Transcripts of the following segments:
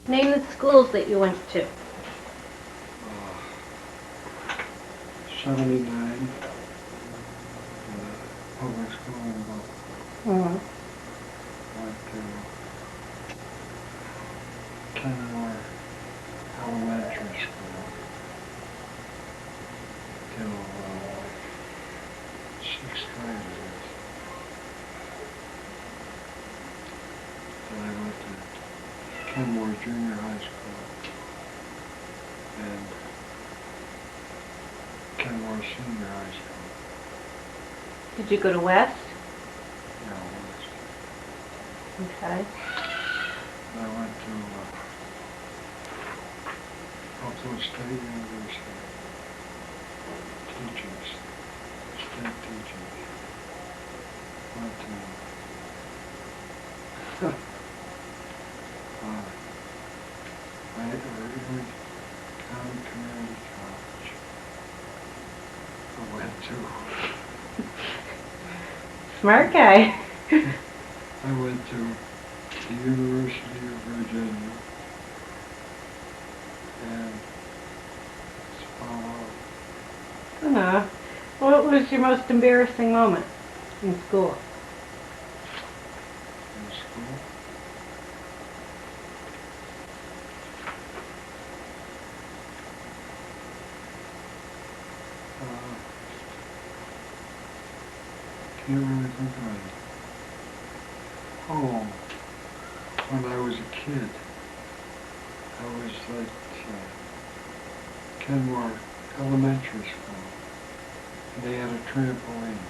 Name the schools that you went to. 79, public school in Buffalo. Mm-hmm. Went to Kenmore Elementary School till 6th grade, I guess. Then I went to Kenmore Junior High School and Kenmore Senior High School. Did you go to West? Yeah, West. Okay. I went to Buffalo State University. Teachings. State teachings. Went to Erie County Community College. I went to Smart guy. I went to the University of Virginia and What was your most embarrassing moment in school? in school. Can't really think of it. Oh, when I was a kid, I was at Kenmore Elementary School, and they had a trampoline,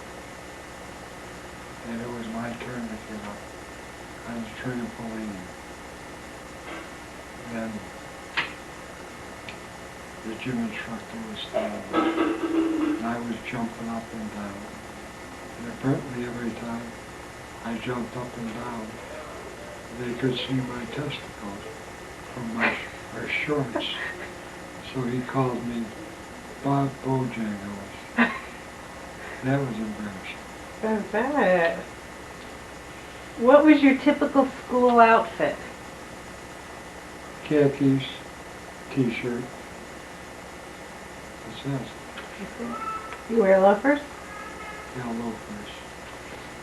and it was my turn to get up on the trampoline. And the gym instructor was standing there, and I was jumping up and down. And apparently every time I jumped up and down, they could see my testicles from my shorts. So he called me Bob Bojangles. That was embarrassing. I bet. What was your typical school outfit? Khakis, t-shirt. What's that? You wear loafers? Yeah, loafers.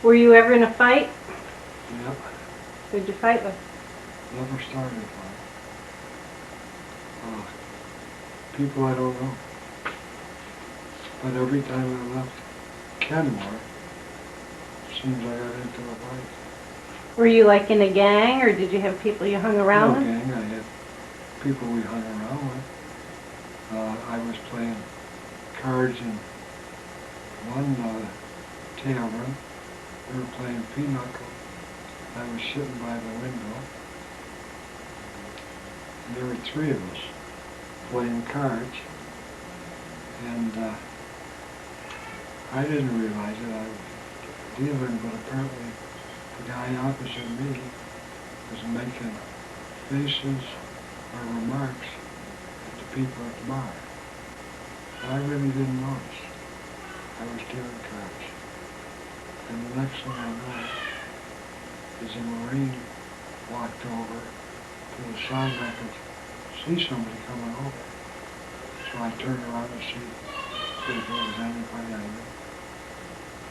Were you ever in a fight? Yep. Who'd you fight with? Never started one. People I don't know. But every time I left Kenmore, seems I got into a fight. Were you like in a gang, or did you have people you hung around No with? gang, I had people we hung around with. I was playing cards in one tavern. We were playing pinochle. I was sitting by the window. And there were three of us playing cards. And I didn't realize it. I was dealing, but apparently the guy opposite me was making faces or remarks at the people at the bar. I really didn't notice. I was dealing cards. And the next thing I know is a Marine walked over to the side and I could see somebody coming over. So I turned around to see if there was anybody I knew.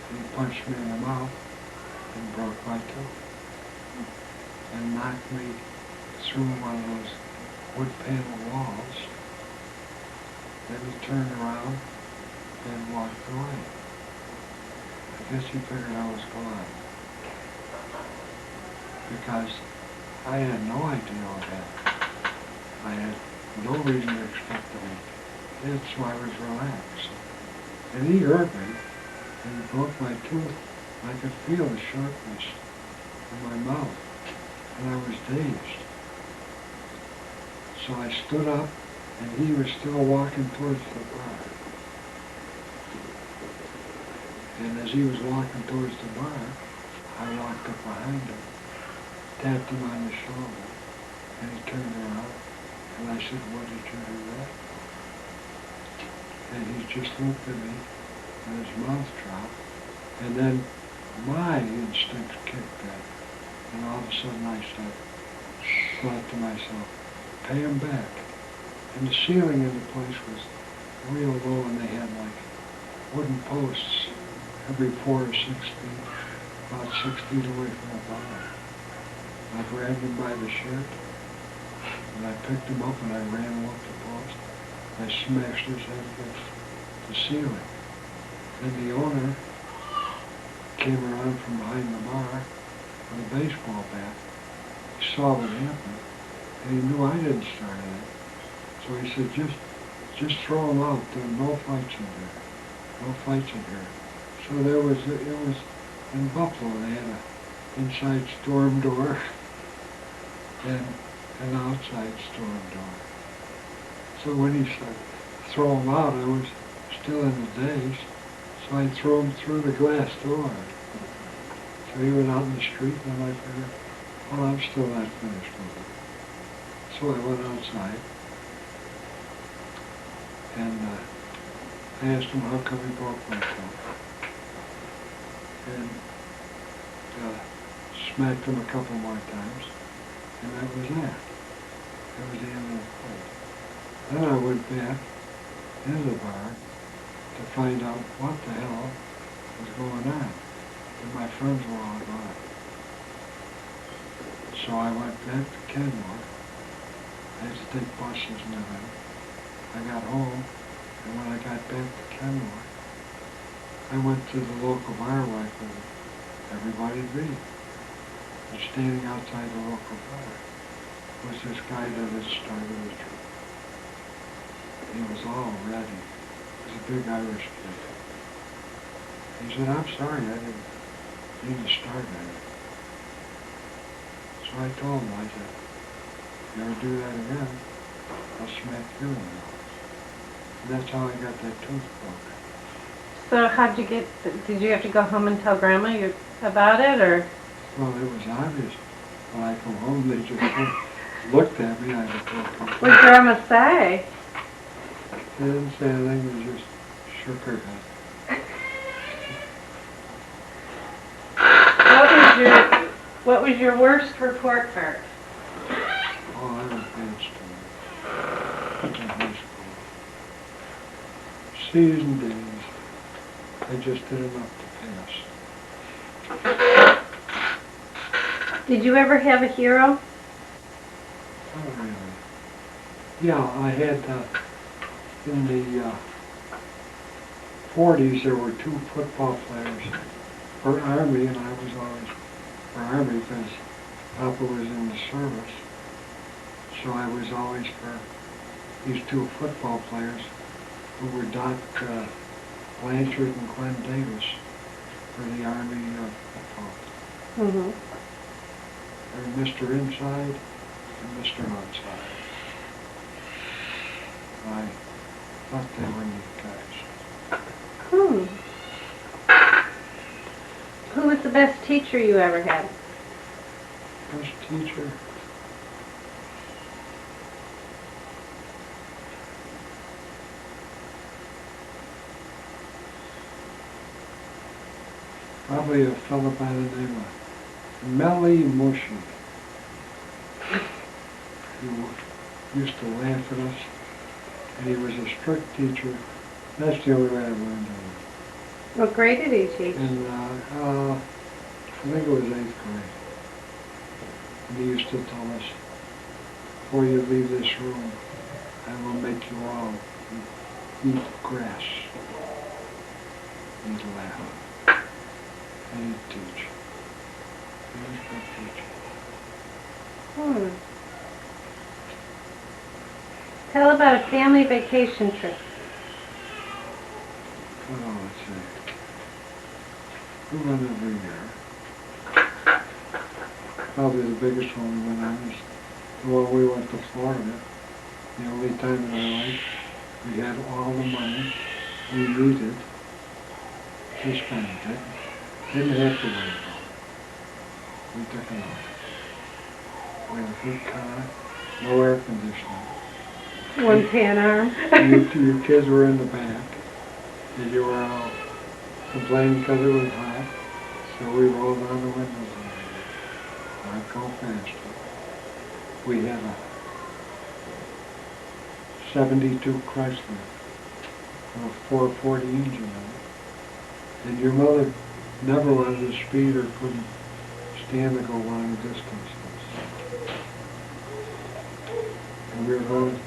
And he punched me in the mouth and broke my tooth and knocked me through one of those wood panel walls. Then he turned around and walked away. I guess he figured I was gone. Because I had no idea what happened. I had no reason to expect him. That's why I was relaxed. And he hurt me, and he broke my tooth. I could feel the sharpness in my mouth, and I was dazed. So I stood up, and he was still walking towards the bar. And as he was walking towards the bar, I walked up behind him, tapped him on the shoulder, and he turned around, and I said, "What did you do that for?" And he just looked at me, and his mouth dropped, and then my instincts kicked in, and all of a sudden I thought to myself, pay them back. And the ceiling in the place was real low, and they had like wooden posts every 4 or 6 feet, about 6 feet away from the bar. I grabbed him by the shirt, and I picked him up and I ran him up the post. I smashed his head against the ceiling. Then the owner came around from behind the bar with a baseball bat. He saw what happened, and he knew I didn't start it. So he said, just throw him out. There are no fights in here. No fights in here. So it was in Buffalo. They had an inside storm door and an outside storm door. So when he said, throw him out, I was still in the daze. So I threw him through the glass door. So he went out in the street, and I figured, well, I'm still not finished with it. So I went outside, and I asked him how come he broke my phone. And smacked him a couple more times, and that was that. That was the end of the fight. Then I went back into the bar to find out what the hell was going on. And my friends were all gone. So I went back to Kenmore. I had to take buses and everything. I got home, and when I got back to Kenmore, I went to the local bar where I could everybody'd be. And standing outside the local bar was this guy that had started the trouble. He was all ready. He was a big Irish kid. He said, I'm sorry, I didn't mean to start that. So I told him, I said, if you ever do that again, I'll smack you in the nose. And that's how I got that tooth broken. So how'd you get, did you have to go home and tell Grandma about it, or? Well, it was obvious. When I come home, they just looked at me. I was broken. What did Grandma say? They didn't say anything. They just shook her head. What was your worst report card? Oh, I was bad student in high school. C's and D's. I just did enough to pass. Did you ever have a hero? Oh, really? Yeah, I had, in the 40s, there were 2 football players for Army, and I was always for Army because Papa was in the service. So I was always for these 2 football players who were Doc Blanchard and Glenn Davis for the Army football. Mm-hmm. They're Mr. Inside and Mr. Outside. I thought they were neat guys. Who was the best teacher you ever had? Best teacher? Probably a fellow by the name of Melly Mushy. He used to laugh at us, and he was a strict teacher. That's the only way I learned to. What grade did he teach? And I think it was 8th grade. And he used to tell us, before you leave this room, I will make you all eat grass. He'd laugh. And he'd teach. He was a good teacher. Tell about a family vacation trip. Oh, let's see. We went every year. Probably the biggest one we went on is the one we went to Florida. The only time in our life we had all the money we needed to spend it. Didn't have to worry about it. We took it off. We had a good car, no air conditioning. One tan arm. You kids were in the back, and you were all complaining because it was hot, so we rolled down the windows. 'Not go faster. We had a 4 '72 Chrysler, a 440 engine on it. And your mother never wanted to speed or couldn't stand to go long distances. And we were going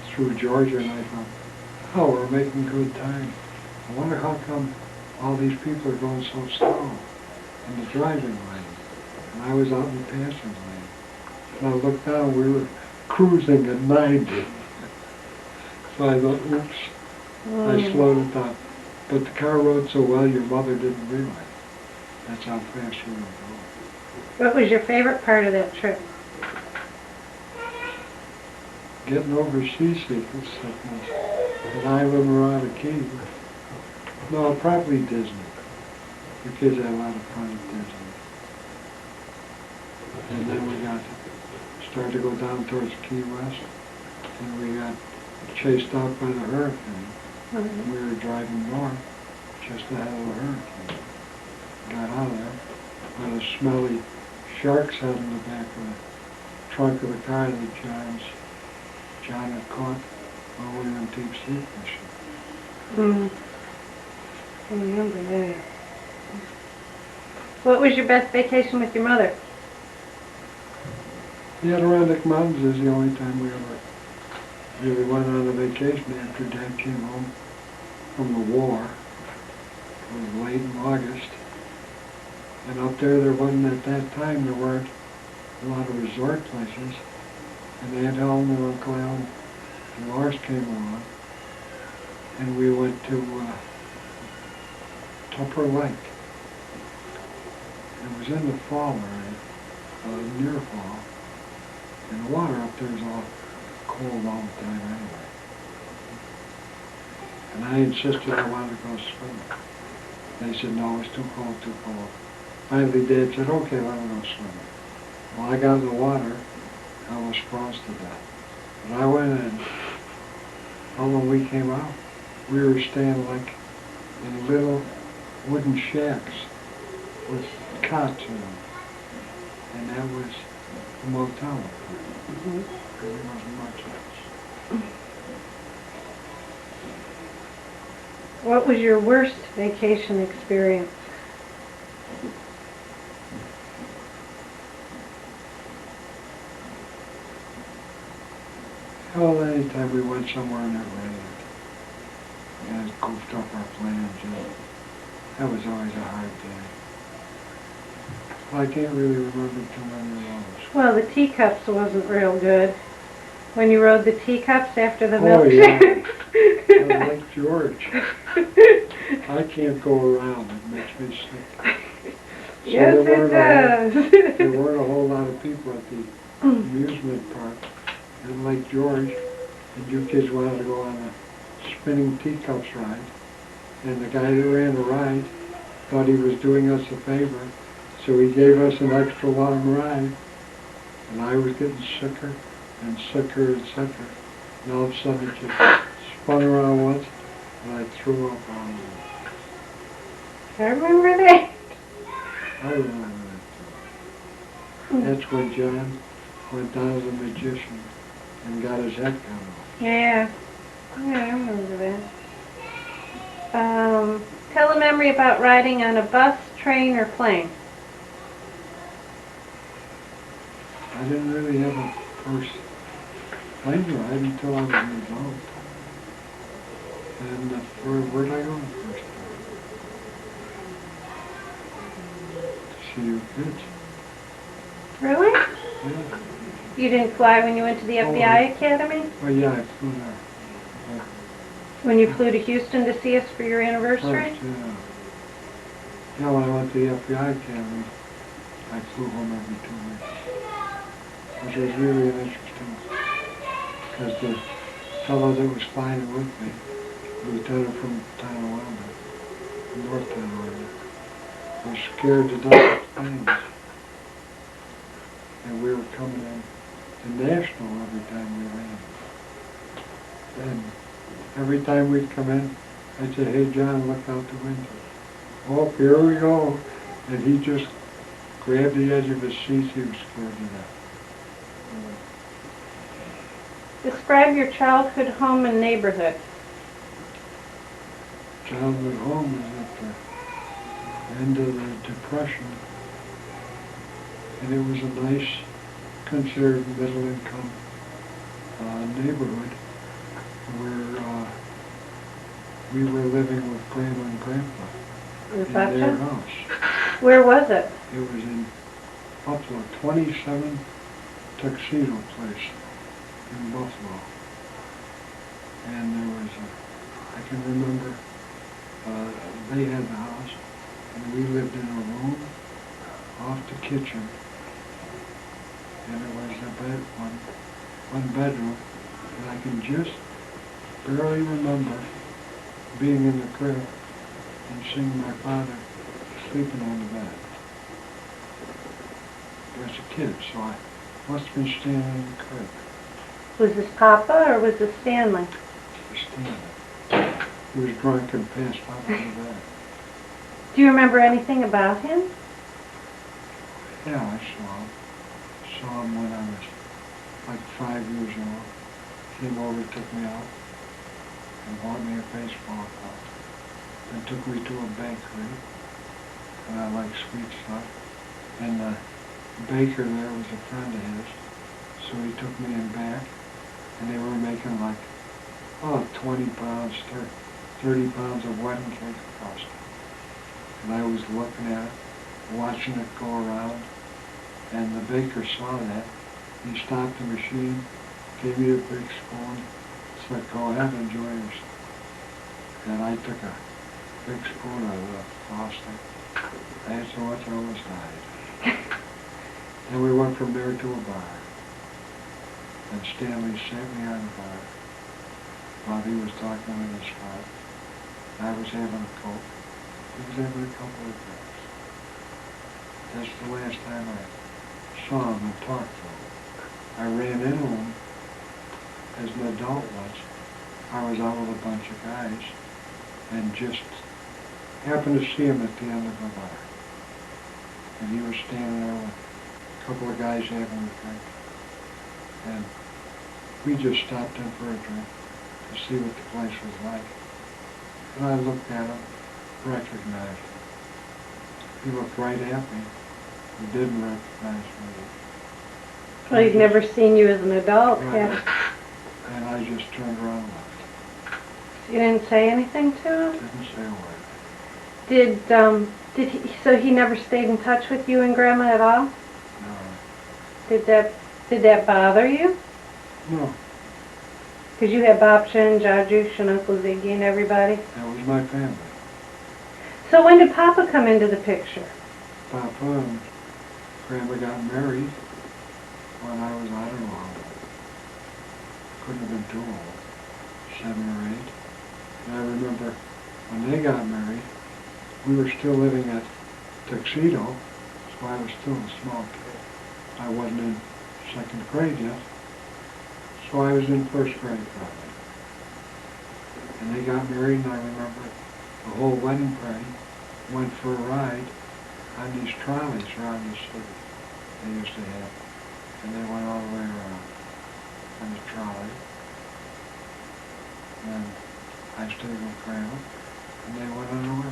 through Georgia, and I thought, oh, we're making good time. I wonder how come all these people are going so slow in the driving lane. And I was out in the passenger lane. And I looked down, we were cruising at 90. So I thought, oops, I slowed it down. But the car rode so well, your mother didn't realize. That's how fast you were going. What was your favorite part of that trip? Getting over seasickness at Isla Mirada Key. No, probably Disney. The kids had a lot of fun at Disney. And then we started to go down towards Key West, and we got chased out by the hurricane. And we were driving north, just ahead of the hurricane. Got out of there, with a smelly shark's head in the back of the trunk of the car that John had caught while we were in deep sea fishing. I remember that. What was your best vacation with your mother? The Adirondack Mountains is the only time we ever really went on a vacation after Dad came home from the war. It was late in August. And up there wasn't, at that time, there weren't a lot of resort places. And Aunt Helen and Uncle Alan and Lars came along. And we went to Tupper Lake. It was in the fall already, near fall. And the water up there is all cold all the time anyway. And I insisted I wanted to go swimming. They said, no, it's too cold, too cold. Finally, Dad said, okay, let me go swimming. Well, I got in the water, I was froze to death. But I went in, when we came out, we were staying like in little wooden shacks with cots in them. And that was the motel up there. There wasn't much else. What was your worst vacation experience? Well, anytime we went somewhere and it rained, and it goofed up our plans, that was always a hard day. Well, I can't really remember too many of those. Well, the teacups wasn't real good. When you rode the teacups after the Oh, milkshake. Yeah. Lake George. I can't go around. It makes me sick. So Yes, it does. There weren't a whole lot of people at the amusement park in Lake George, and you kids wanted to go on a spinning teacups ride. And the guy that ran the ride thought he was doing us a favor, so he gave us an extra long ride. And I was getting sicker and sicker and sicker. And all of a sudden it just spun around once, and I threw up on it. I remember that. I remember that too. That's when John went down as a magician and got his head cut off. Yeah. Yeah, I remember that. Tell a memory about riding on a bus, train, or plane. I didn't really have a first plane ride until I was an adult. And where'd I go the first time? To see your kids. Really? Yeah. You didn't fly when you went to the FBI Academy? Well, yeah, I flew there. When you flew to Houston to see us for your anniversary? First, yeah. Yeah, when I went to the FBI Academy, I flew home every 2 weeks. Which was really interesting, because the fellow that was flying with me, lieutenant from Tonawanda, North Tonawanda, was scared to death of planes. And we were coming in to National every time we landed. And every time we'd come in, I'd say, hey John, look out the window. Oh, here we go. And he just grabbed the edge of his seat, he was scared to death. Describe your childhood home and neighborhood. Childhood home was at the end of the Depression, and it was a nice, considered middle-income neighborhood where we were living with Grandma and Grandpa With in their Buckshot? house. Where was it? It was in Buffalo, 27 Tuxedo Place in Buffalo. And there was I can remember, they had the house, and we lived in a room off the kitchen. And it was one bedroom, and I can just barely remember being in the crib and seeing my father sleeping on the bed. I was a kid, so I must have been standing in the crib, Was this Papa or was this Stanley? just standing. He was drunk and passed out on the bed. Do you remember anything about him? Yeah, I saw him when I was like 5 years old. Came over, took me out, and bought me a baseball cap. Then took me to a bakery, and I like sweet stuff. And the baker there was a friend of his, so he took me in back, and they were making like, 20 pounds, 30 pounds of wedding cake frosting. And I was looking at it, watching it go around, and the baker saw that. He stopped the machine, gave me a big spoon, said, go ahead, enjoy yourself. And I took a big spoon of the frosting. I had so much I almost died. Then we went from there to a bar. And Stanley sat me on the bar while he was talking with his father. I was having a Coke. He was having a couple of drinks. That's the last time I saw him and talked to him. I ran into him as an adult once. I was out with a bunch of guys and just happened to see him at the end of the bar. And he was standing there with a couple of guys having a drink. And we just stopped in for a drink to see what the place was like. And I looked at him, recognized him. He looked right at me. He didn't recognize me. Well, he'd never seen you as an adult, Right. yeah. And I just turned around and left. You didn't say anything to him? Didn't say a word. Did he, so he never stayed in touch with you and Grandma at all? No. Did that bother you? No. Because you had Bobcha and Jajush and Uncle Ziggy and everybody. That was my family. So when did Papa come into the picture? Papa and Grandma got married when I was, I don't know how old. Couldn't have been too old. 7 or 8. And I remember when they got married, we were still living at Tuxedo, so I was still a small kid. I wasn't in 2nd grade yet, so I was in 1st grade probably. And they got married, and I remember the whole wedding party went for a ride on these trolleys around the city they used to have. And they went all the way around on the trolley. And I stayed with Grandma, and they went on a river.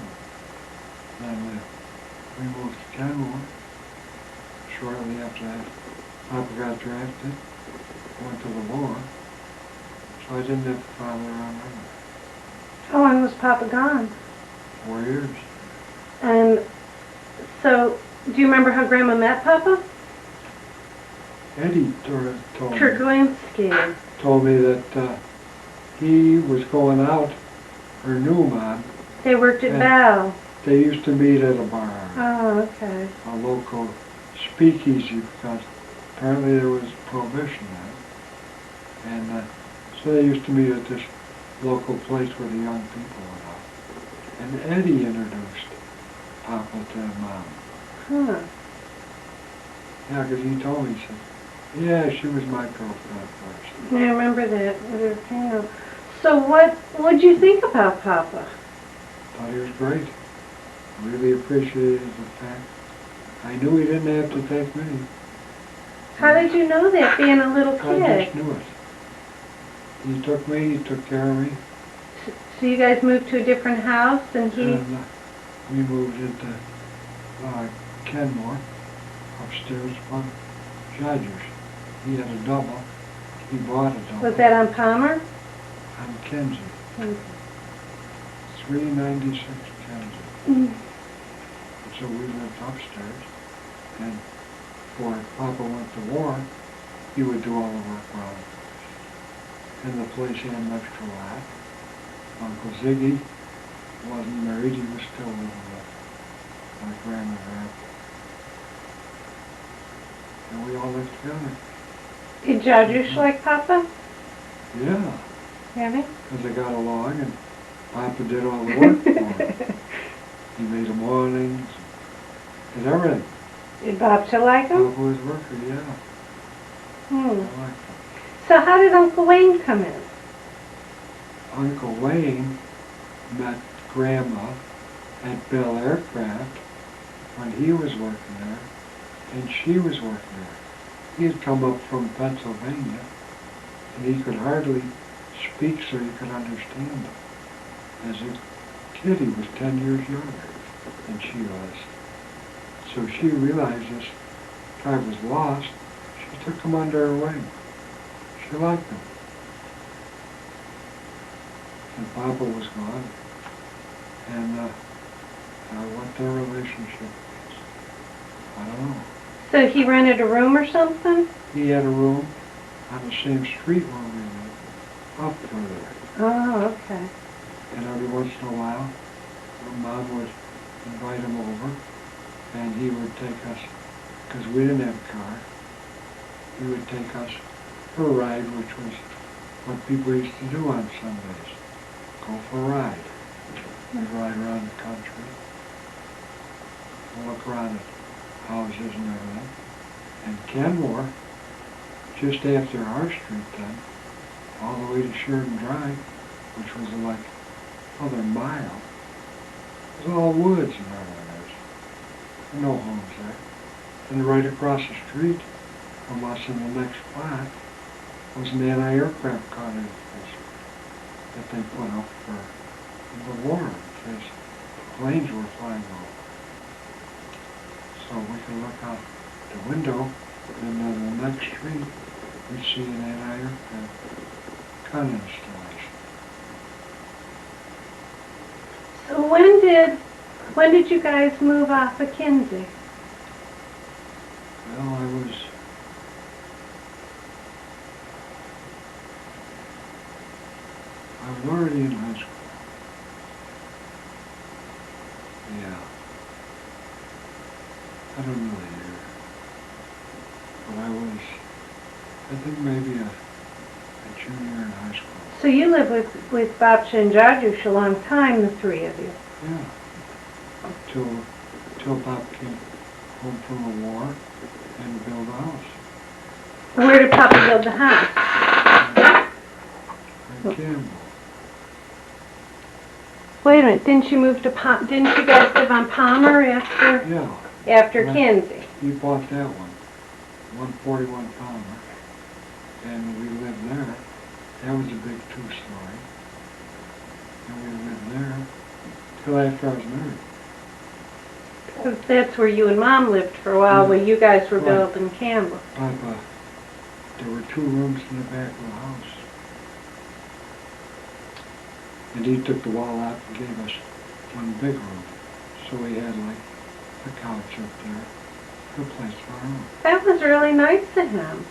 Then we moved to Kenmore. Shortly after that, Papa got drafted, went to the war, so I didn't have a father around anyway. How long was Papa gone? 4 years. And so, do you remember how Grandma met Papa? Eddie Turklinsky. told me that he was going out, or knew Mom. They worked at Yeah. Val. They used to meet at a bar, Oh, okay. a local speakeasy, because apparently there was prohibition then. And so they used to meet at this local place where the young people went out. And Eddie introduced Papa to Mom. Huh. Yeah, because he told me, he said, yeah, she was my girlfriend first. I remember that. So what'd you think about Papa? Thought he was great. Really appreciated the fact. I knew he didn't have to take me. How did you know that, being a little I kid? just knew it. He took me, he took care of me, So you guys moved to a different house and he, and we moved into Kenmore, upstairs from Judges. He had a double, he bought a double. was that on Palmer? On Kenzie, Mm. 396 Kenzie. Mm. So we lived upstairs, and before Papa went to war, he would do all the work around the place. And the place had an extra lot. Uncle Ziggy wasn't married, he was still living with my grandmother. And we all lived together. Did Judge like Papa? Yeah, Really? because they got along, and Papa did all the work for him. He made the mornings, did everything. Did Bobcha like him? Papa was a worker, yeah. Hmm. I liked him. So how did Uncle Wayne come in? Uncle Wayne met Grandma at Bell Aircraft when he was working there, and she was working there. He had come up from Pennsylvania, and he could hardly speak so you could understand him. As a kid, he was 10 years younger than she was. So she realized this guy was lost. She took him under her wing. She liked him. And Papa was gone. And what their relationship was, I don't know. So he rented a room or something? He had a room on the same street where we lived, up further. Oh, okay. And every once in a while, Mom would invite him over, and he would take us, because we didn't have a car, he would take us for a ride, which was what people used to do on Sundays. Go for a ride. We'd ride around the country, look around at houses and everything. And Kenmore, just after our street then, all the way to Sheridan Drive, which was like another mile, it was all woods and everything. There's no homes there. And right across the street from us in the next block was an anti-aircraft carrier that they put up for the war in case planes were flying over. So we could look out the window, and on the next street we'd see an anti-aircraft gun installation. So when did you guys move off of Kinsey? Well, I was already in high school. Yeah. I don't know the year. But I think maybe a junior in high school. So you lived with Bobcha and Jajush a long time, the three of you. Yeah. Till Pop came home from the war and built a house. Where did Papa build the house? In Campbell. Wait a minute, didn't you move to didn't you guys live on Palmer Yeah. after Right. Kinsey? He bought that one, 141 Palmer, and we lived there. That was a big two-story. And we lived there till after I was married. 'Cause that's where you and Mom lived for a while, Yeah. where you guys were Right. building Campbell. Papa, there were 2 rooms in the back of the house. And he took the wall out and gave us one big room. So we had like a couch up there, a place for our own. That was really nice of him.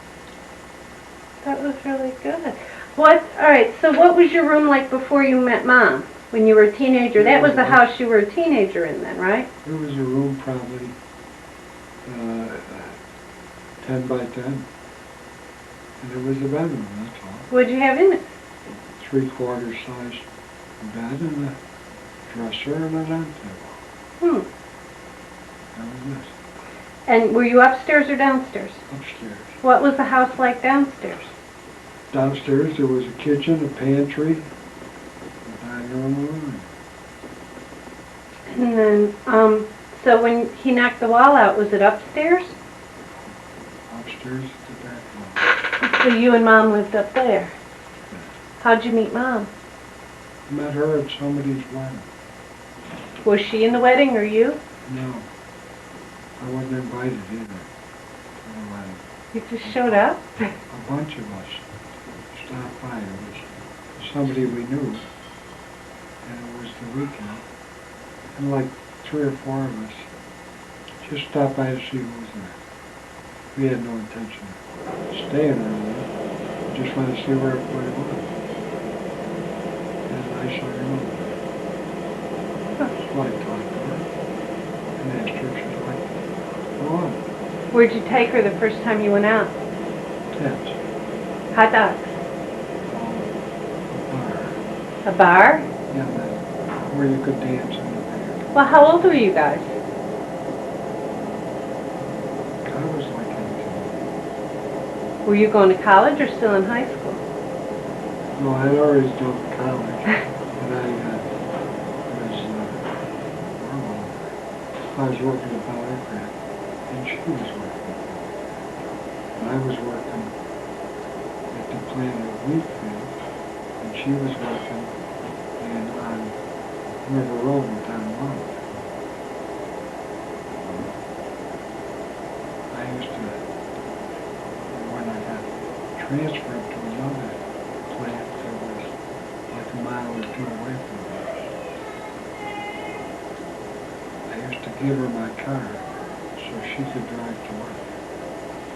That was really good. Alright, so what was your room like before you met Mom? When you were a teenager? That was the house you were a teenager in then, right? It was a room probably 10 by 10. And it was a bedroom, that's all. What'd you have in it? 3/4 size bed and a dresser and an end table. That was it. And were you upstairs or downstairs? Upstairs. What was the house like downstairs? Downstairs there was a kitchen, a pantry, a dining room, and a living. And then, so when he knocked the wall out, was it upstairs? Upstairs at the back wall. So you and Mom lived up there? How'd you meet Mom? I met her at somebody's wedding. Was she in the wedding or you? No, I wasn't invited either to the wedding. You just showed up? A bunch of us stopped by. It was somebody we knew, and it was the weekend. And like 3 or 4 of us just stopped by to see who was there. We had no intention of staying or anything. We just wanted to see where everybody was. And I saw her mother. So I talked to her and asked her if she'd like to go on. Where'd you take her the first time you went out? Tents. Hot dogs. A bar. A bar? Yeah, that, where you could dance in the beer. Well, how old were you guys? I was like 18. Were you going to college or still in high school? No, I had already done college, and I was working at Bell Aircraft, and she was working at Bell Aircraft. And I was working at the plant at Wheatfield, and she was working on River Road in Town Monmouth. I used to, when I got transferred to another plant that was like a mile or 2 away from me, I used to give her my car so she could drive to work.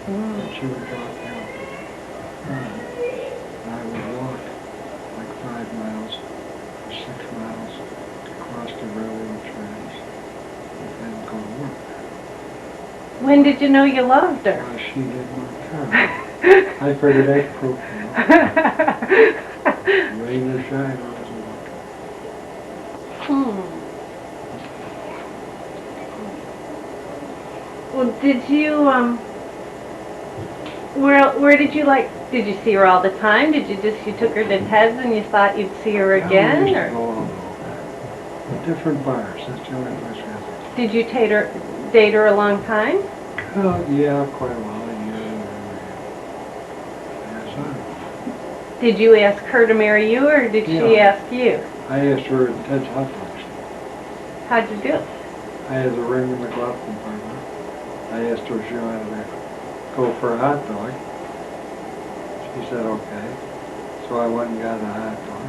And she would drop me off home, and I would walk like 5 miles or 6 miles across the railroad tracks and then go to work. When did you know you loved her? She did my car. I figured that proof, rain or shine, I was working. Well, did you, where did you did you see her all the time? You took her to Ted's and you thought you'd see her again? We used Or to go all over. Different bars, that's the only place we had. did you date her a long time? Oh, yeah, quite a while, a year and yes, Did you ask her to marry you or did she Yeah. ask you? I asked her at Ted's hot dogs. How'd you do it? I had the ring in the glove compartment. I asked her if she wanted to go for a hot dog. She said okay. So I went and got a hot dog.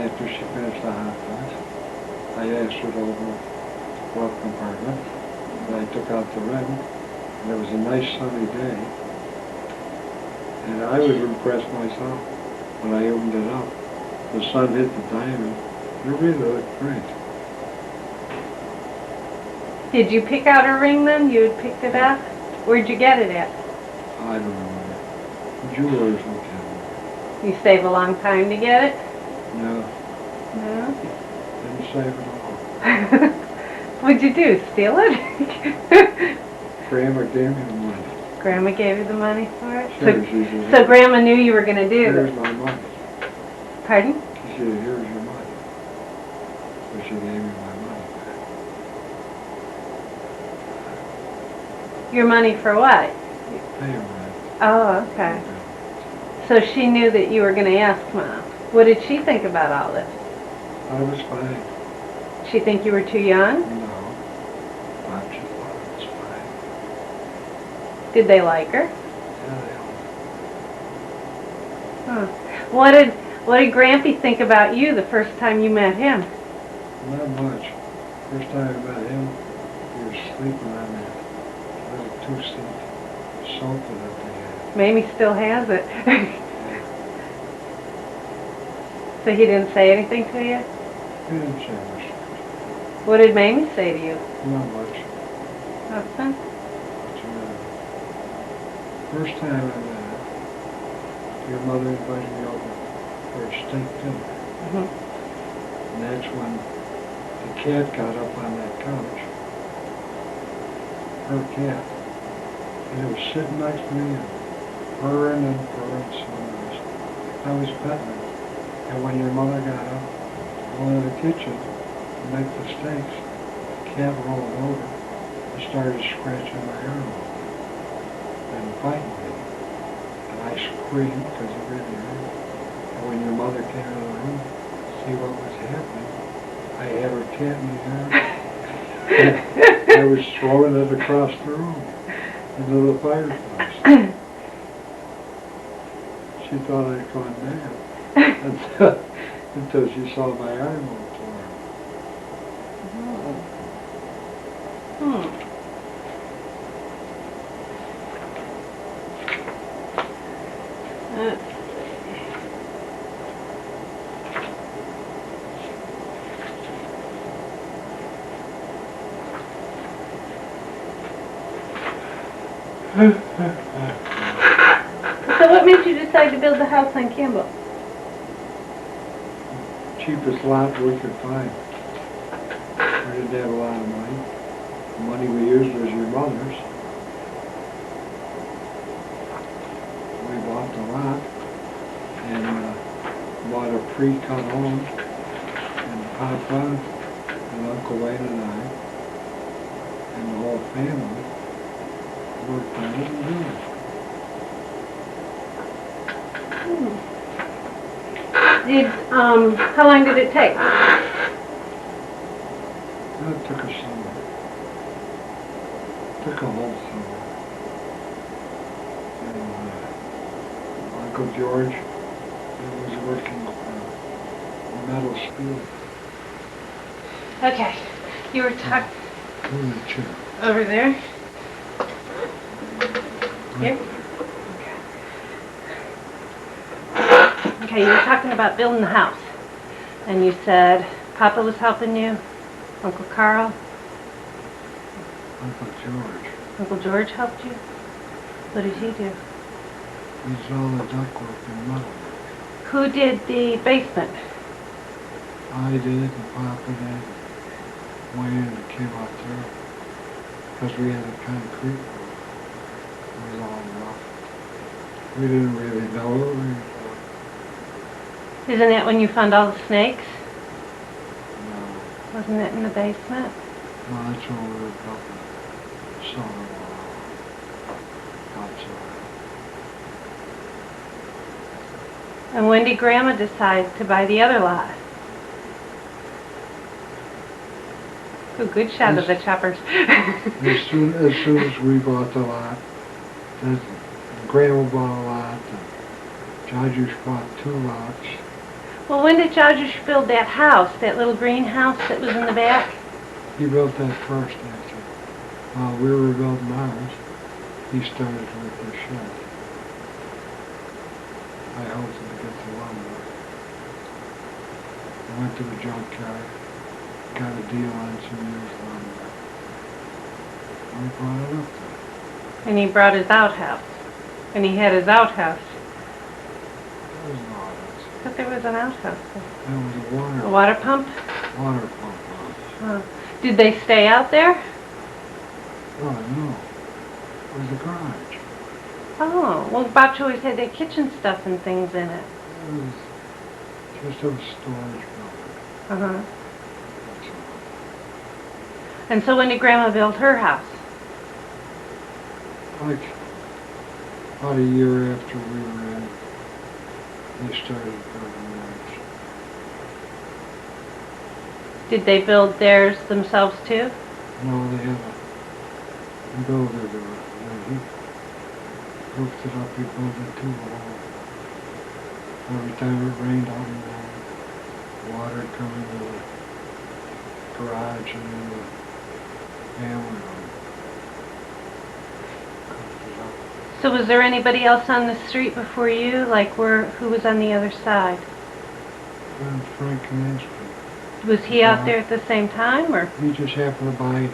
After she finished the hot dogs, I asked her to open the glove compartment. And I took out the ring. And it was a nice sunny day. And I was impressed myself when I opened it up. The sun hit the diamond. It really looked great. Did you pick out her ring then? You had picked it up? Where'd you get it at? I don't know. Jewelers will get You save a long time to get it? it. No, No? didn't save it all. What'd you do, steal it? Grandma gave me the money. Grandma gave you the money for it? Sure, she said, So Grandma knew you were going to do here's it. my money. Pardon? She said, here's your money. So she gave me my money back. Your money for what? Pay her rent. Oh, okay. So she knew that you were going to ask Mom. What did she think about all this? I was fine. She think you were too young? No. But she thought it was fine. Did they like her? Yeah, they all. Huh. What did Grampy think about you the first time you met him? Not much. First time I met him, he was sleeping on that little 2-seat sofa that they had. Mamie still has it. So he didn't say anything to you? He didn't say much. What did Mamie say to you? Not much. Nothing? First time I met her, your mother invited me over for a steak dinner. Mm-hmm. And that's when the cat got up on that couch, her cat, and it was sitting next to me and purring and purring so nice. I was petting it. And when your mother got up to go into the kitchen to make the steaks, the cat rolled over and started scratching my arm and biting me. And I screamed because it really hurt. And when your mother see what was happening. I had her cat in the air. I was throwing it across the room into the fireplace. She thought I'd gone mad until she saw my arm on the floor. Hmm. Let's see. So what made you decide to build the house on Campbell? Cheapest lot we could find. We didn't have a lot of money. The money we used was your mother's. We bought the lot and bought a pre-cut home. And Papa and Uncle Wayne and I and the whole family worked on it and did it. How long did it take? That took a summer. Took a whole summer. And Uncle George was working metal steel. Okay, you were talking In the chair. over there. Here? Okay, you were talking about building the house. And you said Papa was helping you, Uncle Carl, Uncle George. Uncle George helped you? What did he do? He's all the ductwork and metal. Who did the basement? I did and Papa did. Wayne came out there. Because we had a concrete roof. It was all rough. We didn't really know what we were doing. Isn't that when you found all the snakes? No. Wasn't it in the basement? No, that's when we were building summer outside. And when did Grandma decide to buy the other lot? A good shot of the choppers. As soon as we bought the lot, then Grandma bought a lot, and Judge bought 2 lots. Well, when did Judge build that house, that little greenhouse that was in the back? He built that first after. While we were building ours, he started with the shed. I helped him to get the lumber. I went to the junkyard, got a deal on some used lumber. And we brought it up there. And he brought his outhouse. And he had his outhouse. That was an office. But there was an outhouse. That was a A water pump? water pump house. Oh. Did they stay out there? Oh, no. It was a garage. Oh, well, Bob's always had their kitchen stuff and things in it. It was just a storage building. Uh-huh. That's all. And so when did Grandma build her house? Like, about a year after we were in, they started building theirs. Did they build theirs themselves too? No, they had a builder do it. And he hooked it up, he built it to the wall. Every time it rained out in the water would come into the garage and in the family room. Cooked it up. So was there anybody else on the street before you? Like who was on the other side? And Frank Kaminsky. Was he out there at the same time or? He just happened to buy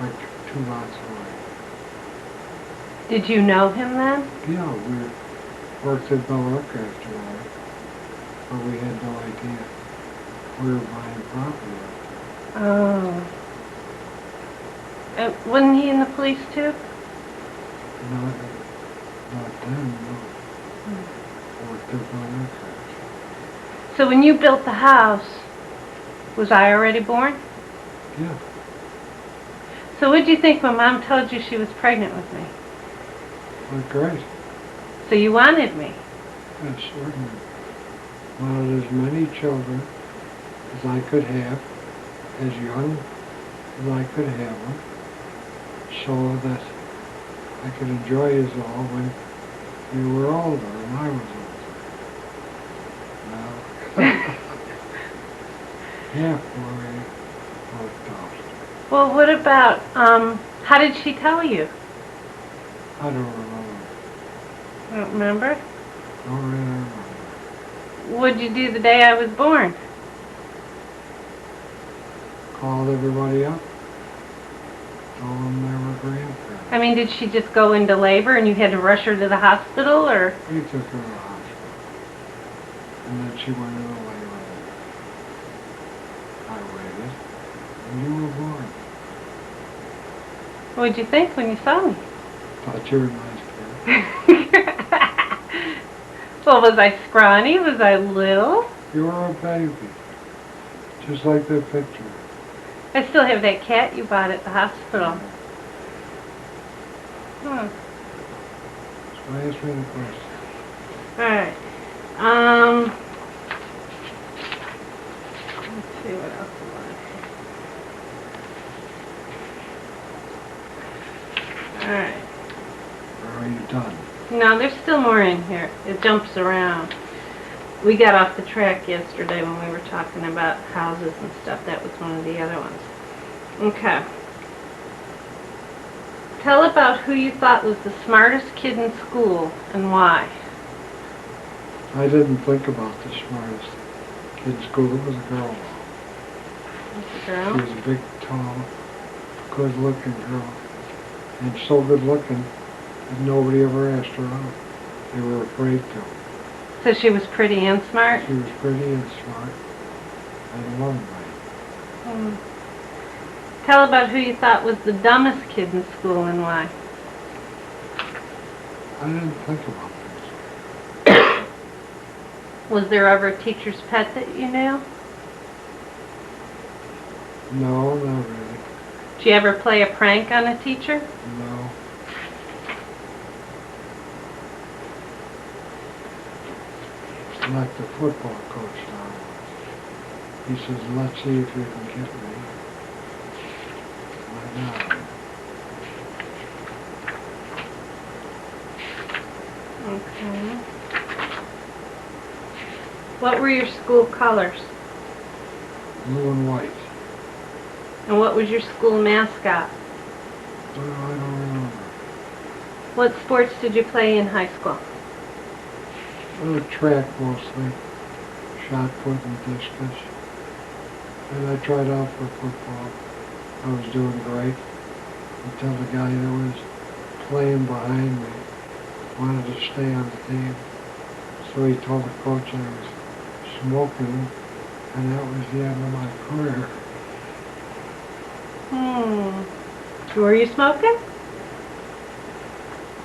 like 2 lots away. Did you know him then? Yeah, we worked at Bellrook after that, but we had no idea we were buying property out Oh. Wasn't he in the police too? there. Not then, no. Worked at Bellrook. So when you built the house, was I already born? Yeah, So what did you think when Mom told you she was pregnant with me? well, great. So you wanted me? Yeah, certainly. wanted as many children as I could have, as young as I could have them, so that I could enjoy us all when you were older and I was older. Well, halfway worked out. Well, what about, how did she tell you? I don't remember. I don't remember. Don't really remember. What'd you do the day I was born? Called everybody up. Told them they were grandparents. I mean, did she just go into labor and you had to rush her to the hospital, or? We took her to the hospital. And then she went into labor. I waited. And you were born. What'd you think when you saw me? Thought you were a nice kid. Well, was I scrawny? Was I little? You were a baby. Just like that picture. I still have that cat you bought at the hospital. Hmm. So ask me the question. Alright. Let's see what else I want. Alright. Or are you done? No, there's still more in here. It jumps around. We got off the track yesterday when we were talking about houses and stuff. That was one of the other ones. Okay. Tell about who you thought was the smartest kid in school and why. I didn't think about the smartest kid in school. It was a girl. Was the She girl? was a big, tall, good-looking girl. And so good-looking that nobody ever asked her out. They were afraid to. So she was pretty and smart? She was pretty and smart and lovely. Hmm. Tell about who you thought was the dumbest kid in school and why. I didn't think about this. Was there ever a teacher's pet that you knew? No, not really. Did you ever play a prank on a teacher? No. Like the football coach now was. He says, let's see if you can get me. Why not? Okay. What were your school colors? Blue and white. And what was your school mascot? Well, I don't remember. What sports did you play in high school? Well, track mostly. Shot put and discus. And I tried out for football. I was doing great until the guy that was playing behind me wanted to stay on the team. So he told the coach I was smoking, and that was the end of my career. Were you smoking?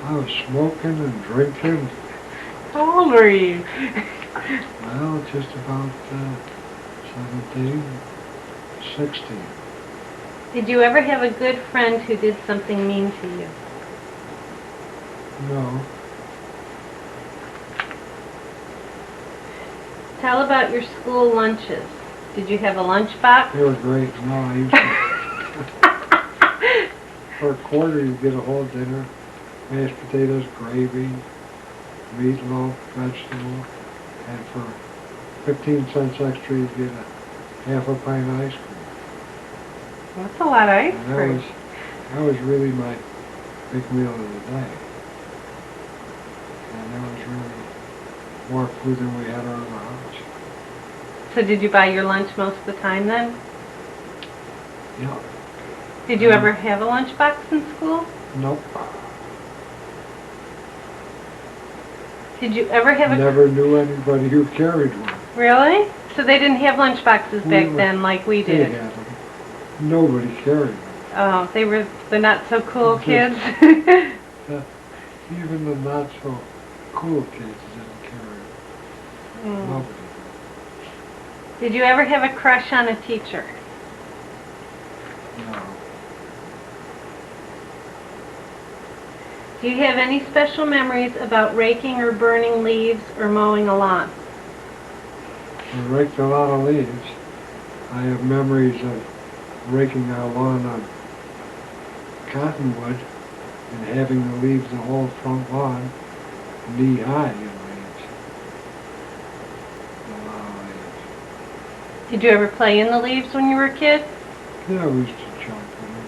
I was smoking and drinking. How old were you? Well, just about 17, 16. Did you ever have a good friend who did something mean to you? No. Tell about your school lunches. Did you have a lunchbox? They were great. No, I used to. For a quarter, you get a whole dinner. Mashed potatoes, gravy, meatloaf, vegetable. And for 15 cents extra, you get a half a pint of ice cream. That's a lot of ice And cream. that was really my big meal of the day. And that was really more food than we had out of the house. So did you buy your lunch most of the time then? Yeah. Did you ever have a lunchbox in school? Nope. Did you ever have a... Never knew anybody who carried one. Really? So they didn't have lunchboxes back We were- then like we They did? had them. Nobody carried them. Oh, they were the not so cool kids? Even the not so cool kids didn't carry them. Hmm. Nobody Did you ever have a crush on a teacher? did. No. Do you have any special memories about raking or burning leaves or mowing a lawn? We raked a lot of leaves. I have memories of raking our lawn on cottonwood and having to leave the whole front lawn knee-high in leaves. A lot of leaves. Did you ever play in the leaves when you were a kid? Yeah, we used to jump in it.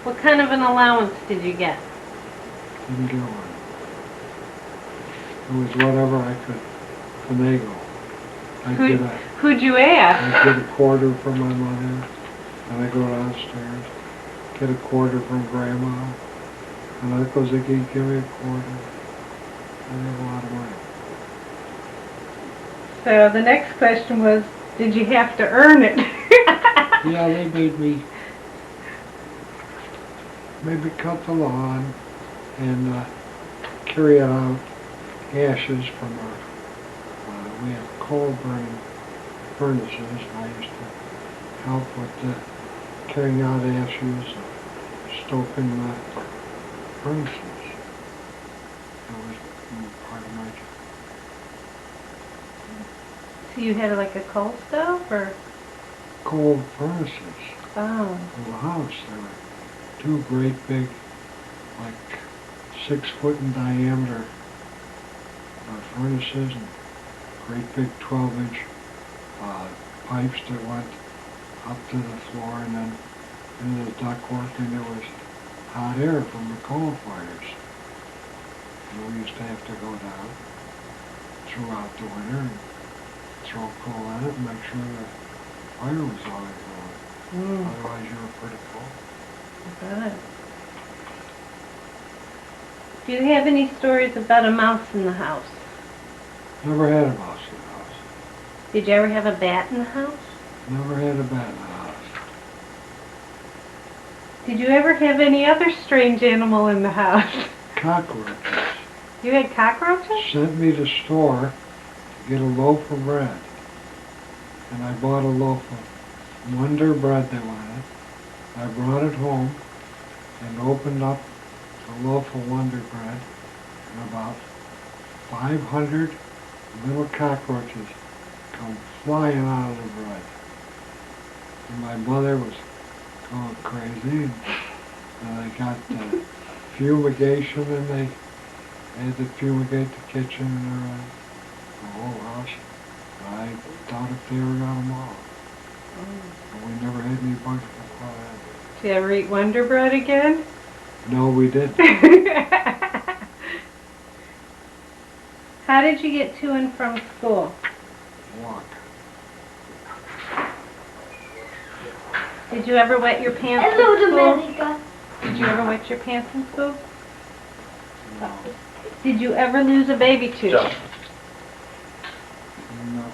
What kind of an allowance did you get? Didn't get one. It was whatever I could finagle. Who'd you ask? I'd get a quarter from my mother, and I'd go downstairs, get a quarter from Grandma, and Uncle Ziggy give me a quarter. I had a lot of money. So the next question was, did you have to earn it? Yeah, they made me cut the lawn and carry out ashes from our, we have coal burning furnaces. I used to help with carrying out ashes, stoking the furnaces. That was part of my job. So you had like a coal stove or? Coal furnaces Oh. in the house. There were two great big, like 6 foot in diameter furnaces and great big 12-inch pipes that went up to the floor and then into the ductwork, and there was hot air from the coal fires. And we used to have to go down throughout the winter and throw coal on it and make sure the fire was always going. Otherwise you were pretty cold. Good. Do you have any stories about a mouse in the house? Never had a mouse in the house. Did you ever have a bat in the house? Never had a bat in the house. Did you ever have any other strange animal in the house? Cockroaches. You had cockroaches? Sent me to the store to get a loaf of bread. And I bought a loaf of Wonder bread they wanted. I brought it home and opened up the loaf of Wonder bread, and about 500 little cockroaches come flying out of the bread. And my mother was going crazy, and they got the fumigation, and they had to fumigate the kitchen and the whole house. I doubt if they ever got them all. But we never had any bugs before that. Did you ever eat Wonder bread again? No, we didn't. How did you get to and from school? Walk. Did you ever wet your pants Hello, in school? Dominica. Did you ever wet your pants in school? No. Did you ever lose a baby tooth? No,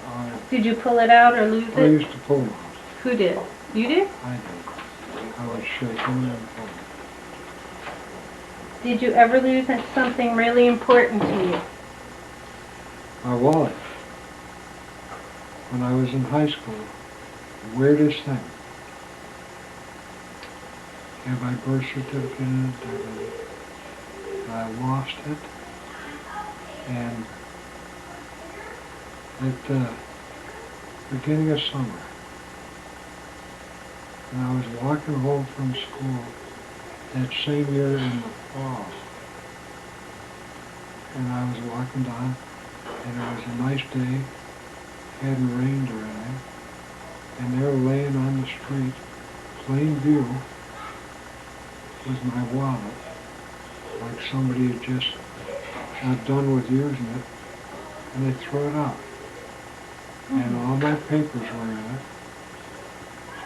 Did you pull it out or lose I it? used to pull them out. Who did? You did? I did. I would shake them and pull them. Did you ever lose something really important to you? My wallet. When I was in high school, the weirdest thing. Had my birth certificate in it, I lost it, and at the beginning of summer, and I was walking home from school that same year in the fall, and I was walking down, and it was a nice day, hadn't rained or anything, and there laying on the street, plain view, was my wallet, like somebody had just got done with using it, and they threw it out. And all my papers were in it,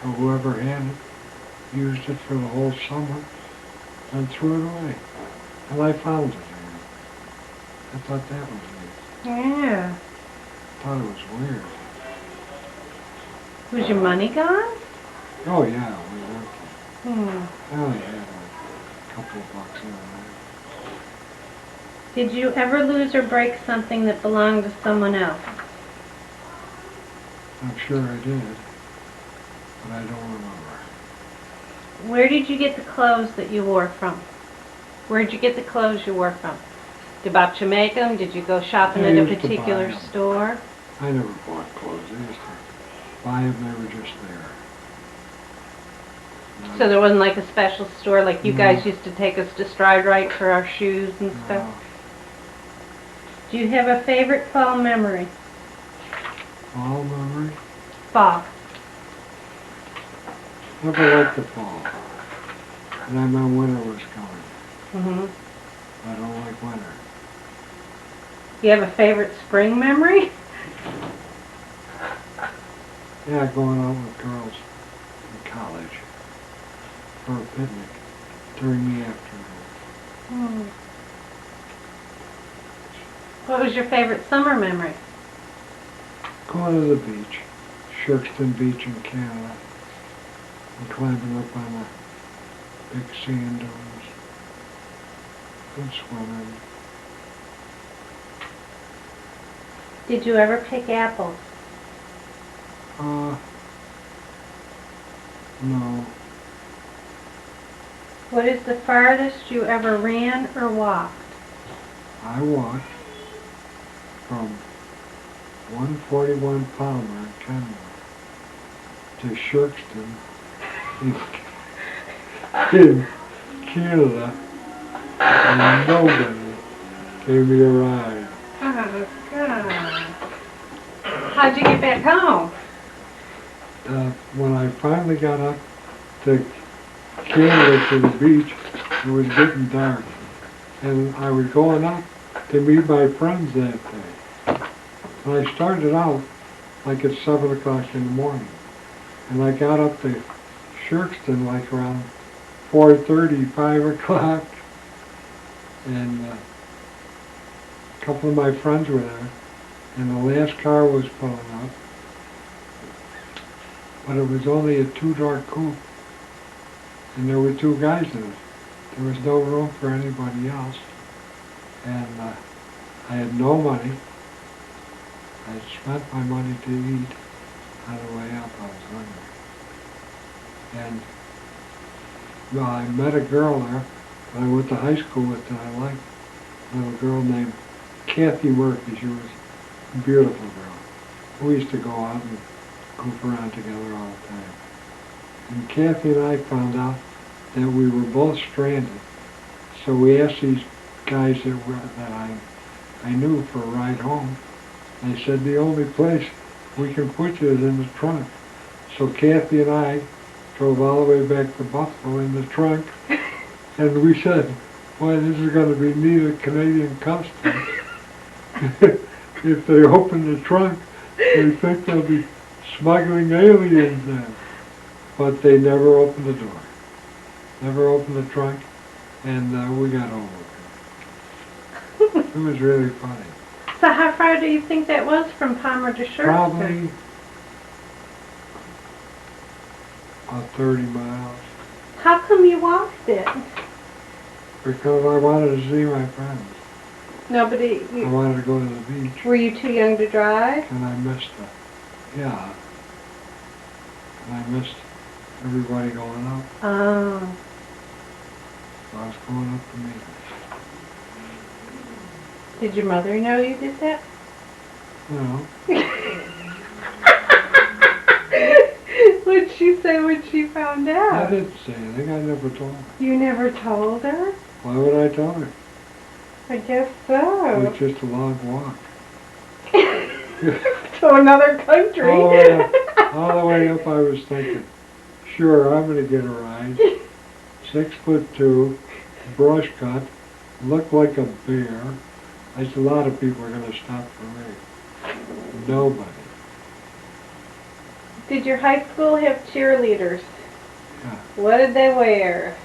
so whoever had it used it for the whole summer and threw it away. And I found it again. I thought that was neat. Yeah. I thought it was weird. Was your money gone? Oh yeah, we worked it. Hmm. I only had like a couple of bucks in there. Did you ever lose or break something that belonged to someone else? I'm sure I did, but I don't remember. Where did you get the clothes that you wore from? Where did you get the clothes you wore from? About you make them? Did you go shopping I at a used to buy particular them. store? I never bought clothes. I used to buy them, they were just there. So there wasn't like a special store, like you No. guys used to take us to Stride Right for our shoes and No. stuff? Do you have a favorite fall memory? Fall memory? Fall. Never liked the fall. And I meant winter was coming. Mm-hmm. I don't like winter. You have a favorite spring memory? Yeah, going out with girls in college for a picnic during the afternoon. Hmm. What was your favorite summer memory? Going to the beach, Shirkston Beach in Canada, and climbing up on the big sand dunes and swimming. Did you ever pick apples? No. What is the farthest you ever ran or walked? I walked from 141 Palmer in Kenmore to Shirkston in Canada, and nobody gave me a ride. Oh, God. How'd you get back home? When I finally got up to Canada to the beach, it was getting dark, and I was going up to meet my friends that day. And I started out like at 7 o'clock in the morning, and I got up to Shirkston like around 4:30, 5 o'clock, and a couple of my friends were there, and the last car was pulling up, but it was only a two-door coupe, and there were two guys in it. There was no room for anybody else, and I had no money. I had spent my money to eat on the way up. I was hungry. And well, I met a girl there that I went to high school with that I liked. A little girl named Kathy Murphy. She was a beautiful girl. We used to go out and goof around together all the time. And Kathy and I found out that we were both stranded. So we asked these guys that I knew for a ride home. They said the only place we can put you is in the trunk. So Kathy and I drove all the way back to Buffalo in the trunk. And we said, boy, this is going to be neat at Canadian Customs. If they open the trunk, they think they'll be smuggling aliens in. But they never opened the door. Never opened the trunk, and we got home okay. It was really funny. So how far do you think that was from Palmer to Shirkston? Probably about 30 miles. How come you walked it? Because I wanted to see my friends. Nobody, I wanted to go to the beach, were you too young to drive? and I missed it. Yeah. And I missed everybody going up. Oh. So I was going up to meet them. Did your mother know you did that? No. What'd she say when she found I out? didn't say anything. I never told her. You never told her? Why would I tell her? I guess It so. was just a long walk. To another country. Oh, yeah. All the way up I was thinking, sure, I'm going to get a ride. 6'2", brush cut, look like a bear. I said, a lot of people are going to stop for me. Nobody. Did your high school have cheerleaders? Yeah. What did they wear?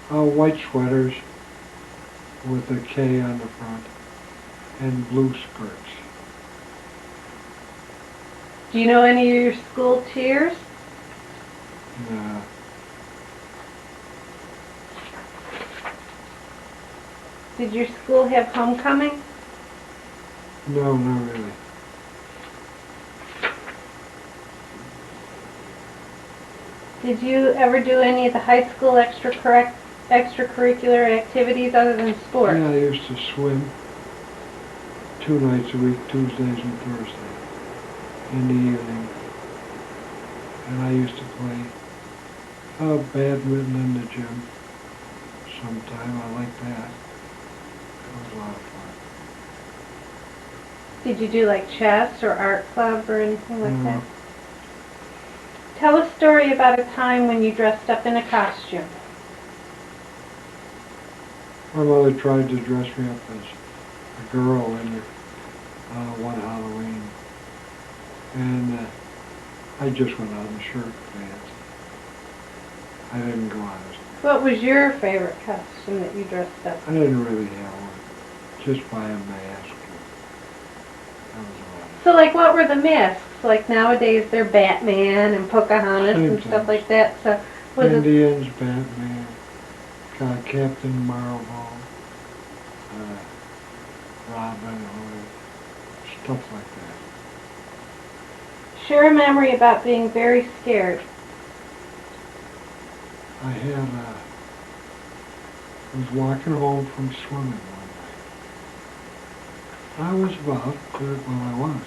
Oh, white sweaters with a K on the front and blue skirts. Do you know any of your school cheers? Yeah. Did your school have homecoming? No, not really. Did you ever do any of the high school extracurricular activities other than sports? Yeah, I used to swim. 2 nights a week, Tuesdays and Thursdays, in the evening. And I used to play badminton in the gym sometime. I liked that. That was a lot of fun. Did you do like chess or art club or anything like No. that? Tell a story about a time when you dressed up in a costume. My mother tried to dress me up as a girl in one Halloween. And I just went out in shirt and pants. I didn't go out as What was your favorite costume that you dressed up I in? didn't really have one. Just buy a mask. That was about it. So like what were the masks? Like nowadays they're Batman and Pocahontas Same and stuff thing. like that. So was it Indians, Batman, Captain Marvel, Robin Hood, stuff like that. share a memory about being very scared? I was walking home from swimming one night. I was about, I was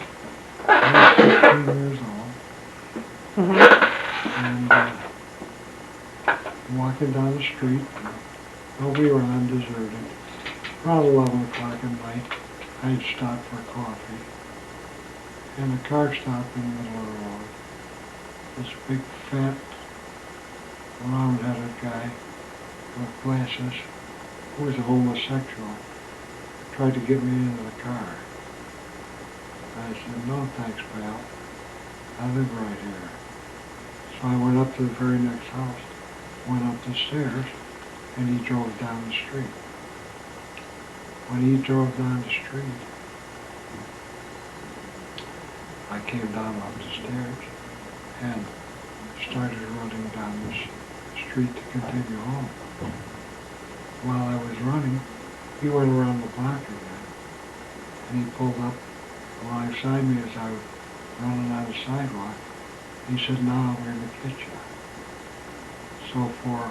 16 years old, and walking down the street, nobody around, deserted. Around 11 o'clock at night, I had stopped for coffee, and the car stopped in the middle of the road. This big, fat, round-headed guy with glasses, who was a homosexual, tried to get me into the car. I said, no thanks, pal. I live right here. So I went up to the very next house, went up the stairs, and he drove down the street. When he drove down the street, I came down off the stairs and started running down the street to continue home. While I was running, he went around the block again, and he pulled up alongside me as I was running on the sidewalk. He said, now I'm going to get you. So for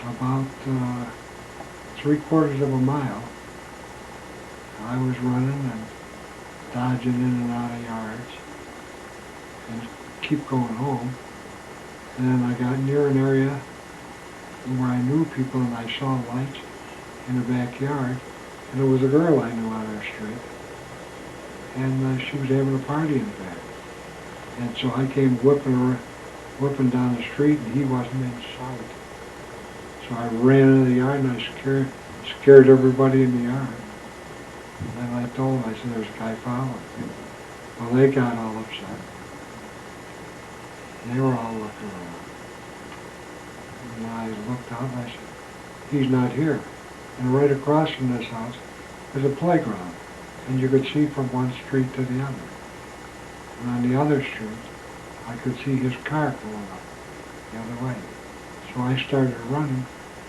about 3/4 of a mile, I was running and dodging in and out of yards and keep going home. And then I got near an area where I knew people, and I saw lights in the backyard, and it was a girl I knew on our street, and she was having a party in the back. And so I came whipping down the street, and he wasn't in sight. So I ran into the yard, and I scared everybody in the yard. And then I told them, I said, there's a guy following me. Well, they got all upset. They were all looking around. And I looked out and I said, he's not here. And right across from this house is a playground. And you could see from one street to the other. And on the other street, I could see his car pulling up the other way. So I started running.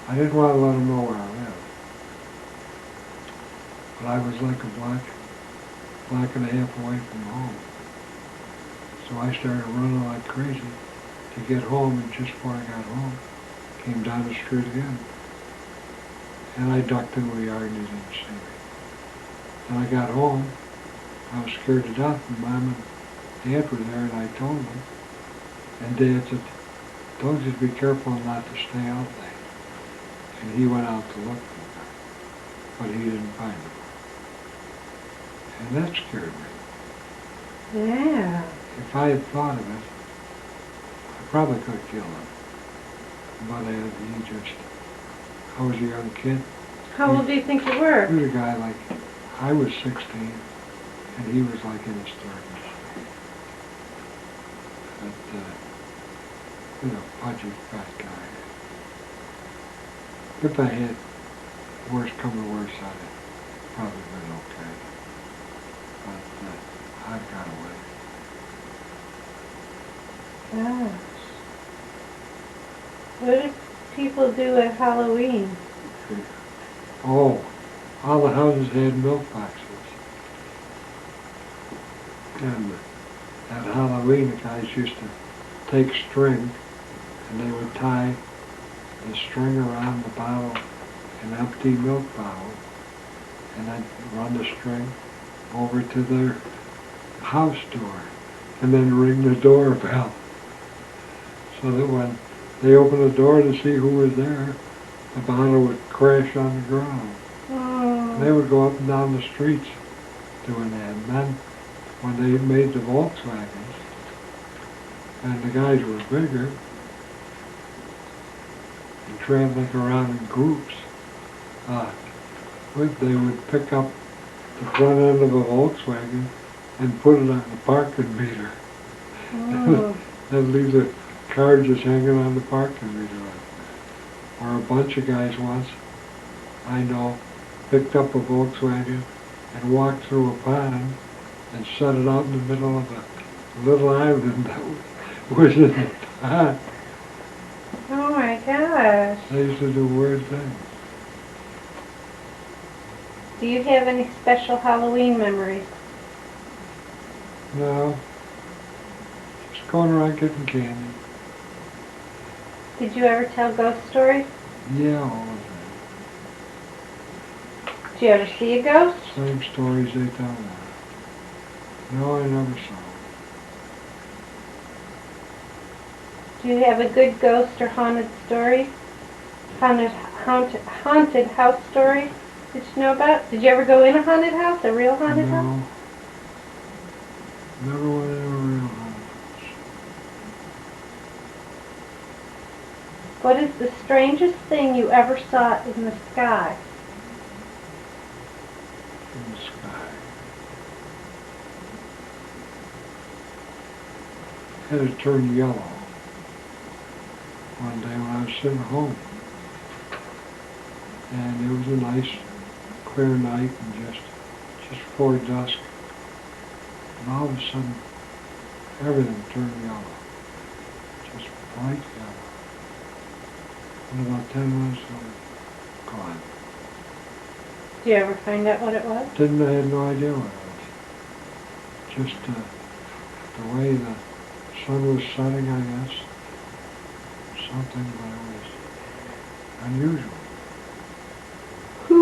I didn't want to let him know where I lived. But I was like a block and a half away from home. So I started running like crazy to get home, and just before I got home, came down the street again. And I ducked into the yard and he didn't see me. When I got home, I was scared to death, and Mom and Dad were there, and I told them. And Dad said, told you to be careful not to stay out late. And he went out to look for them, but he didn't find them. And that scared me. Yeah. If I had thought of it, I probably could have killed him. But I was a young kid. How old do you think you were? He was a guy like, I was 16, and he was like in his 30s. But, he was a pudgy, fat guy. If I had worse come to worse, I'd have probably been okay. But I got away. Gosh. What did people do at Halloween? Oh, all the houses had milk boxes. And at Halloween, the guys used to take string, and they would tie the string around the bottle, an empty milk bottle, and I'd run the string over to their house door and then ring the doorbell. So that when they opened the door to see who was there, the bottle would crash on the ground. They would go up and down the streets doing that. And then when they made the Volkswagens, and the guys were bigger, and traveling around in groups, they would pick up the front end of a Volkswagen and put it on the parking meter. And leave the car just hanging on the parking meter. Or a bunch of guys once, I know, picked up a Volkswagen and walked through a pond and set it out in the middle of a little island that was in the pond. Oh my gosh. They used to do weird things. Do you have any special Halloween memories? No. Just going around getting candy. Did you ever tell ghost stories? Yeah, all of Did you ever see a ghost? that. Same stories they tell now. No, I never saw them. Do you have a good ghost or haunted story? Haunted house story that you know about? Did you ever go in a haunted house, a real haunted house? No. Never went in a real haunted house. What is the strangest thing you ever saw in the sky? In the sky. Had it turned yellow one day when I was sitting home. And it was a nice, clear night and just before dusk. And all of a sudden, everything turned yellow. Just bright yellow. In about 10 minutes, it was gone. Did you ever find out what it was? I had no idea what it was. Just the way the sun was setting, I guess. Something, but it was unusual. Who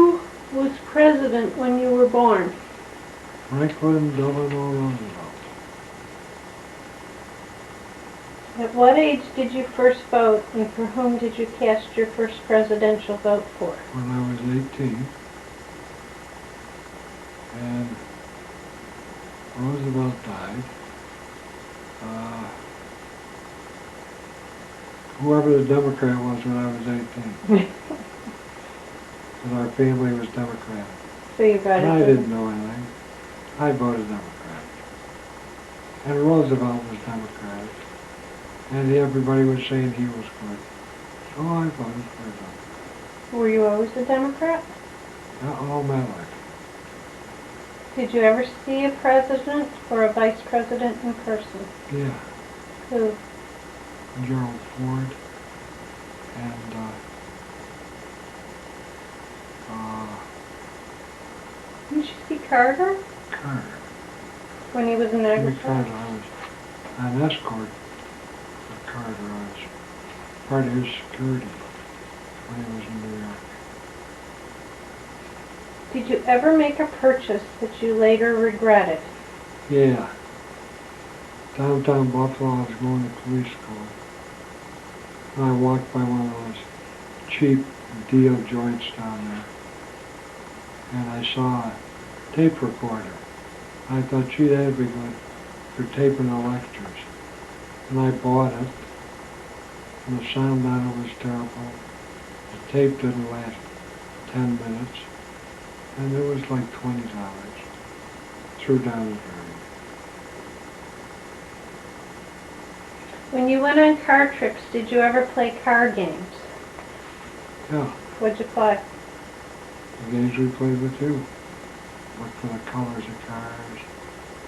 was president when you were born? Franklin Delano Roosevelt. At what age did you first vote, and for whom did you cast your first presidential vote for? When I was 18. And Roosevelt died. Whoever the Democrat was when I was 18. Because our family was Democratic. So you voted And I for didn't know anything. I voted Democratic. And Roosevelt was Democratic. And everybody was saying he was good. So I voted for him. Were you always a Democrat? All my life. Did you ever see a president or a vice president in person? Yeah. Who? Gerald Ford. And Didn't you see Carter Carter. when he was in Jimmy Niagara? Carter. I was an escort for Carter. I was part of his security when he was in New York. Did you ever make a purchase that you later regretted? Yeah. Downtown Buffalo, I was going to police school. And I walked by one of those cheap deal joints down there. And I saw a tape recorder. I thought, gee, that'd be good for taping the lectures. And I bought it. And the sound on it was terrible. The tape didn't last 10 minutes. And it was like $20. Threw down the drain. When you went on car trips, did you ever play car games? Yeah, What'd you play? the games we played with you. Look for the colors of cars.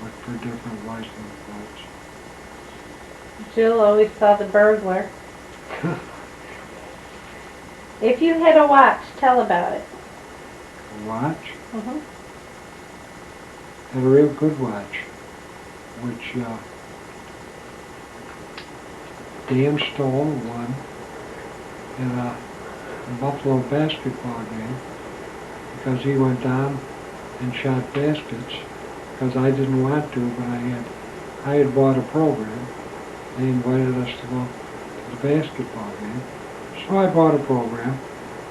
Look for different license plates. Jill always saw the burglar. If you had a watch, tell about it. A watch. Mm-hmm. Had a real good watch, which Dan stole one in a Buffalo basketball game because he went down and shot baskets, because I didn't want to, but I had bought a program. They invited us to go to the basketball game. So I bought a program,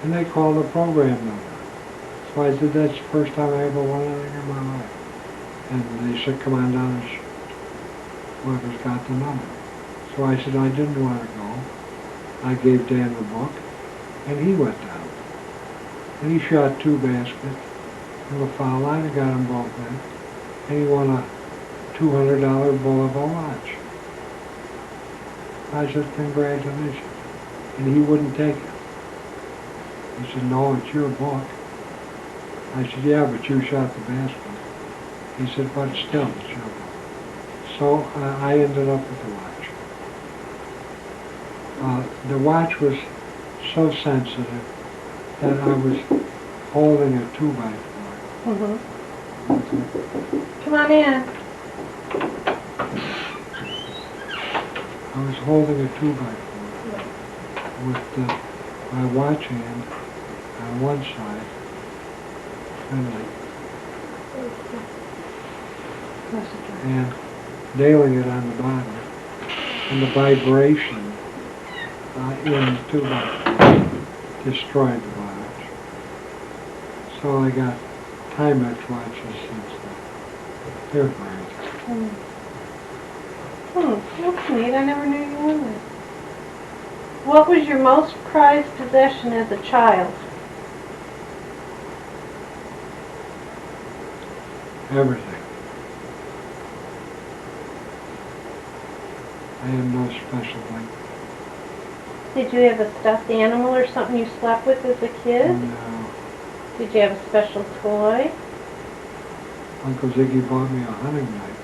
and they called the program number. So I said, that's the first time I ever won anything in my life. And they said, come on down and shoot. Whoever's got the number. So I said, I didn't want to go. I gave Dan the book, and he went down. And he shot 2 baskets from the foul line and got them both in. And he won a $200 Bulova watch. I said, congratulations. And he wouldn't take it. He said, no, it's your book. I said, yeah, but you shot the basket. He said, but still, it's your book. So I ended up with the watch. The watch was so sensitive that I was holding a 2x4. Come on in. I was holding a 2x4 with my watch hand on one side and nailing it on the bottom, and the vibration in the 2x4 destroyed the watch. So I got Timex watches since then. They're great. That's neat. I never knew you won that. What was your most prized possession as a child? Everything. I have no special thing. Did you have a stuffed animal or something you slept with as a kid? No. Did you have a special toy? Uncle Ziggy bought me a hunting knife.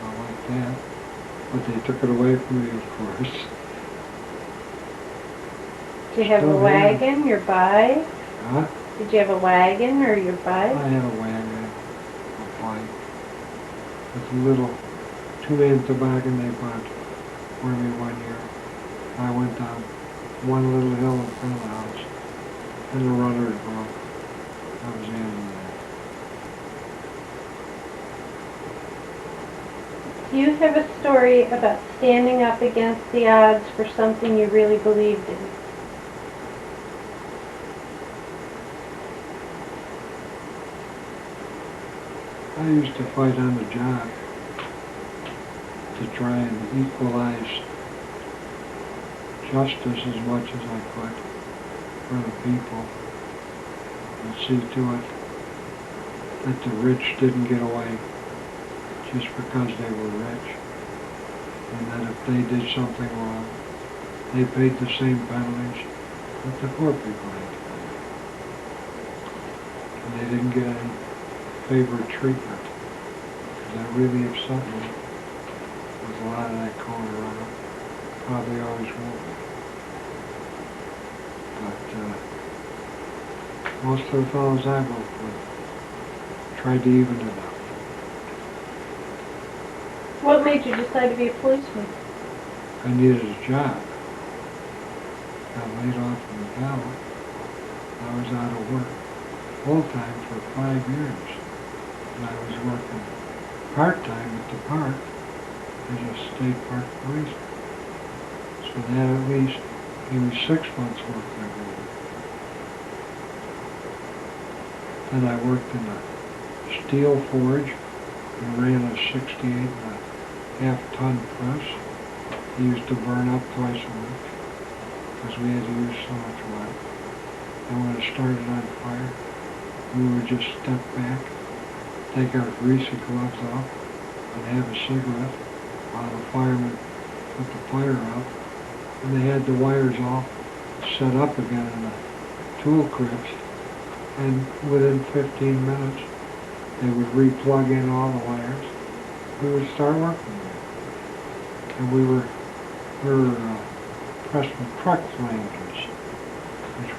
I like that. But they took it away from me, of course. Did you have a Still wagon, your bike? Huh? Did you have a wagon or your bike? I had a wagon, a bike, with a little 2-man toboggan they bought for me one year. I went down one little hill in front of the house, and the rudder broke. That was the end of that. Do you have a story about standing up against the odds for something you really believed in? I used to fight on the job to try and equalize justice as much as I could for the people and see to it that the rich didn't get away just because they were rich, and that if they did something wrong, they paid the same penalties that the poor people had to pay. And they didn't get any favored treatment. That really upset me. There's a lot of that going around. Probably always will be. But most of the fellows I worked with tried to even it out. What made you decide to be a policeman? I needed a job. Got laid off from the battle. I was out of work full-time for 5 years. And I was working part-time at the park as a state park policeman. So that at least gave me 6 months work every week. Then I worked in a steel forge and ran a 68.5-ton press. He used to burn up twice a week because we had to use so much wood. And when it started on fire, we would just step back, take our greasy gloves off, and have a cigarette while the firemen put the fire out. And they had the wires all set up again in the tool cribs. And within 15 minutes, they would re-plug in all the wires. We would start working again. And we were pressed with truck flanges, which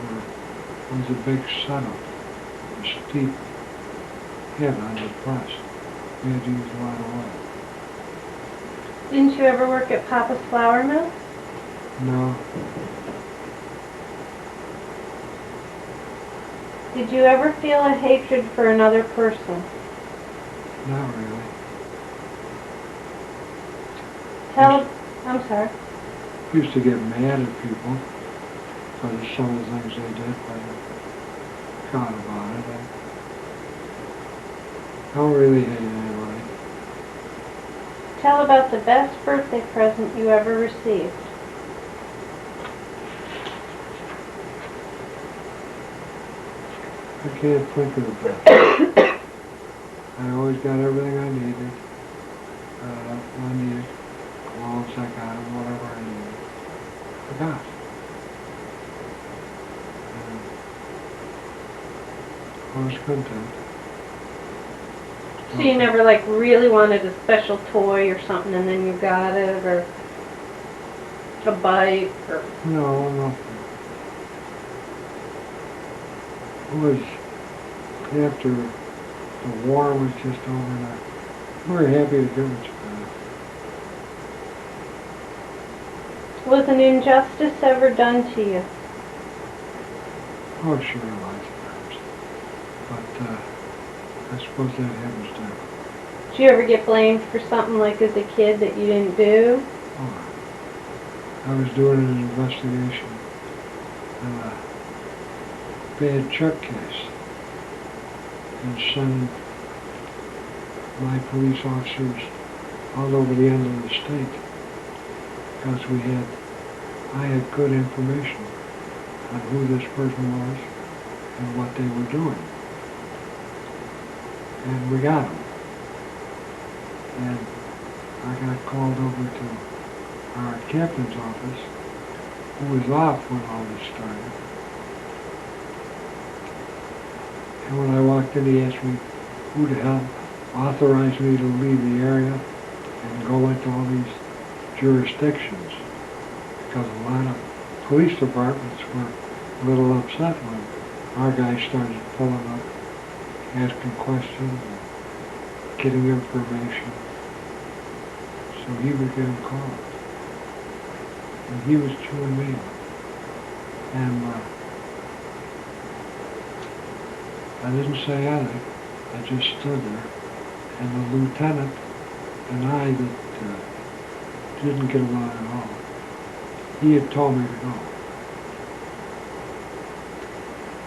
was a big setup, a steep hit on the press. We had to use a lot of oil. Didn't you ever work at Papa's Flour Mill? No, Did you ever feel a hatred for another person? Not really. I'm sorry. Used to get mad at people for some of the things they did, but I forgot about it. I don't really hate anybody. Tell about the best birthday present you ever received. I can't think of the best. I always got everything I needed. Clothes, I got them, whatever I needed. I got. I was content. So you never like really wanted a special toy or something and then you got it, or a bike, or... No, nothing. It was after the war was just over and I was very happy to get what you got. Was an injustice ever done to you? Oh, sure, lots of times. But I suppose that happens to. Did you ever get blamed for something like as a kid that you didn't do? Oh, I was doing an investigation on a bad truck case and sending my police officers all over the end of the state because I had good information on who this person was and what they were doing. And we got them. And I got called over to our captain's office, who was off when all this started. And when I walked in, he asked me who the hell authorized me to leave the area and go into all these jurisdictions. Because a lot of police departments were a little upset when our guys started pulling up, asking questions, and getting information. So he was getting called. And he was chewing me up. And I didn't say anything. I just stood there. And the lieutenant and I that didn't get along at all, he had told me to go.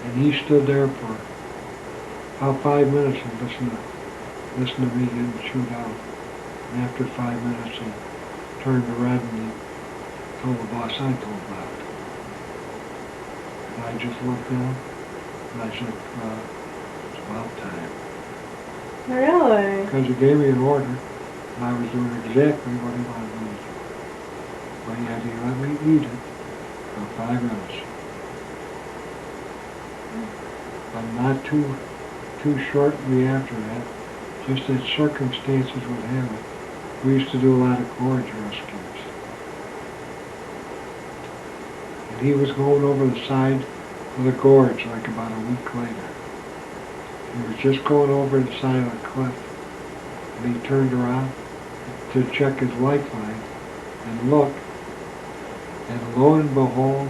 And he stood there for about 5 minutes and listened to me getting chewed out. And after 5 minutes, he turned to red and he told the boss I told about. And I just looked down and I said, it's about time. Really? Because he gave me an order and I was doing exactly what he wanted me to do. But yet he let me eat it for 5 minutes. But not too shortly after that, just as circumstances would have it, we used to do a lot of gorge rescues. And he was going over the side of the gorge like about a week later. He was just going over the side of the cliff, and he turned around to check his lifeline and look, and lo and behold,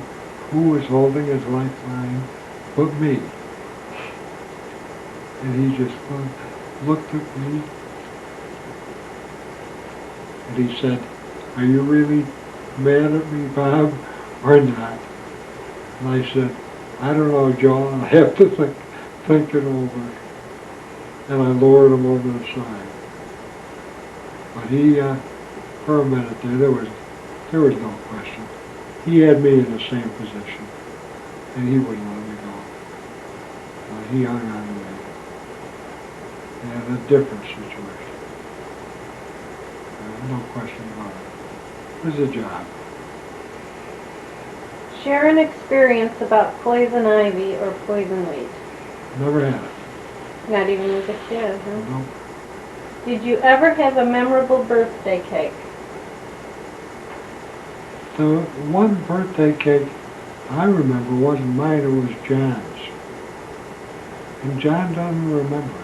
who was holding his lifeline but me? And he just looked at me, and he said, "Are you really mad at me, Bob, or not?" And I said, "I don't know, Joe, I'll have to think it over." And I lowered him over the side. But he, for a minute there was no question. He had me in the same position, and he wouldn't let me go. He hung on to me. And a different situation. No question about it. It was a job. Share an experience about poison ivy or poison weed. Never had it. Not even as a kid, huh? No. Did you ever have a memorable birthday cake? The one birthday cake I remember wasn't mine, it was John's. And John doesn't remember it.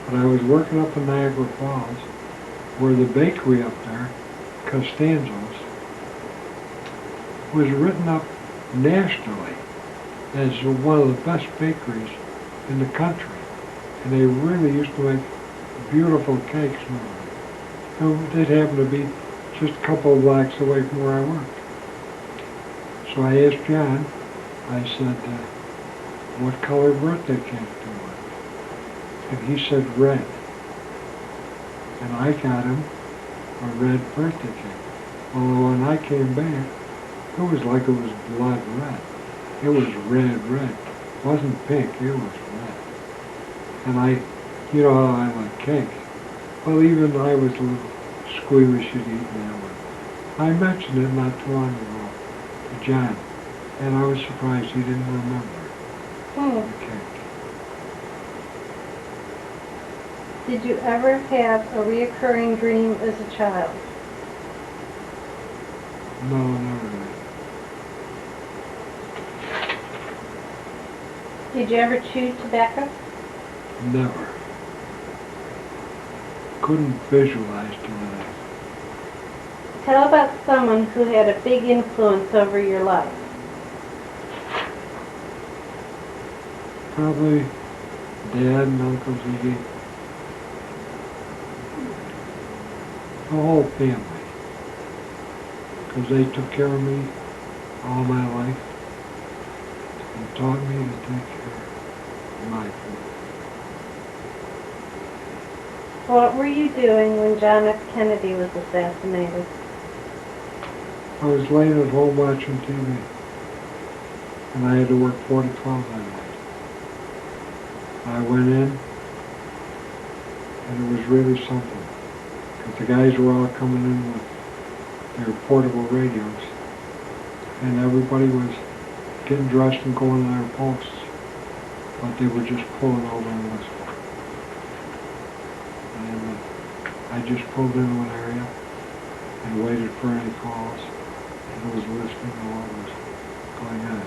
But I was working up in Niagara Falls, where the bakery up there, Costanzo's, was written up nationally as one of the best bakeries in the country. And they really used to make beautiful cakes. And they'd happen to be just a couple of blocks away from where I worked. So I asked John, I said, what color birthday cake do you want? And he said red. And I got him a red birthday cake. Although when I came back, it was like it was blood red. It was red. It wasn't pink, it was red. And you know how I like cake. Well, even I was a little squeamish at eating that one. I mentioned it not too long ago to John, and I was surprised he didn't remember the cake. Did you ever have a reoccurring dream as a child? No, not really. Did you ever chew tobacco? Never. Couldn't visualize doing that. Tell about someone who had a big influence over your life. Probably Dad and Uncle Ziggy. The whole family. Because they took care of me all my life and taught me to take care of my family. What were you doing when John F. Kennedy was assassinated? I was laying at home watching TV, and I had to work 4 to 12 that night. I went in, and it was really something, because the guys were all coming in with their portable radios, and everybody was getting dressed and going to their posts, but they were just pulling over and listening. And I just pulled into an area and waited for any calls, and was listening to what was going on.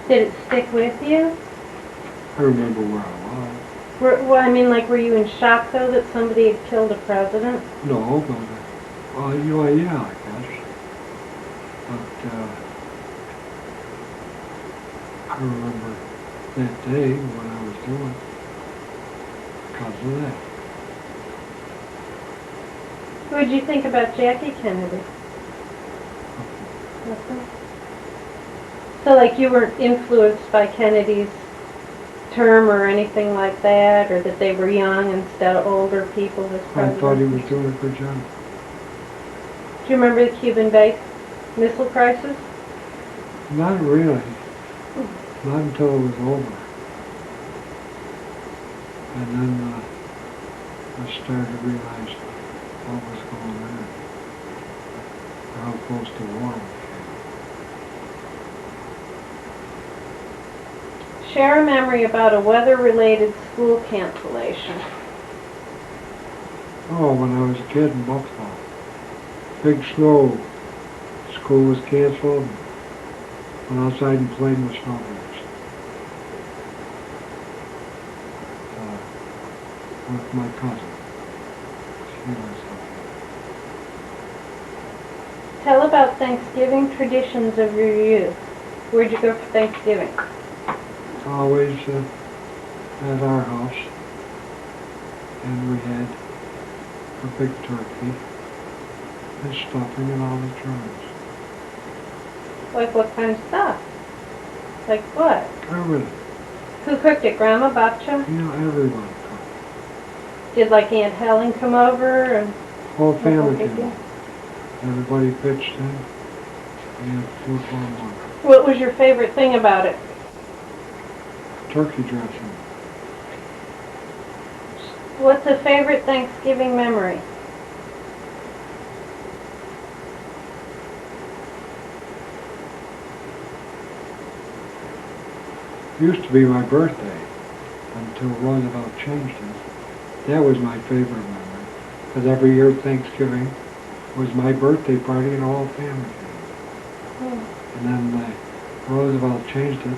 Did it stick with you? I remember where I was. Well, I mean, like, were you in shock, though, that somebody had killed a president? No, but, well, yeah, I guess. But, I remember that day what I was doing because of that. What did you think about Jackie Kennedy? Nothing? So, like, you weren't influenced by Kennedy's term or anything like that, or that they were young instead of older people as I president? thought he was doing a good job. Do you remember the Cuban Missile Crisis? Not really. Not until it was over. And then I started to realize what was going on, how close to war we came. Share a memory about a weather-related school cancellation. Oh, when I was a kid in Buffalo, big snow, school was canceled, went outside and played with snowbirds. With my cousin. She was Tell about Thanksgiving traditions of your youth. Where'd you go for Thanksgiving? always at our house, and we had a big turkey and stuffing and all the germs. Like what kind of stuff? Like what? Everything. Who cooked it? Grandma, Babcha? You know, everyone cooked. Did like Aunt Helen come over and Whole family did came. you? Everybody pitched in. We had food for a month. What was your favorite thing about it? Turkey dressing. What's a favorite Thanksgiving memory? It used to be my birthday until Roosevelt changed it. That was my favorite memory. Because every year Thanksgiving was my birthday party and all family came. And then Roosevelt changed it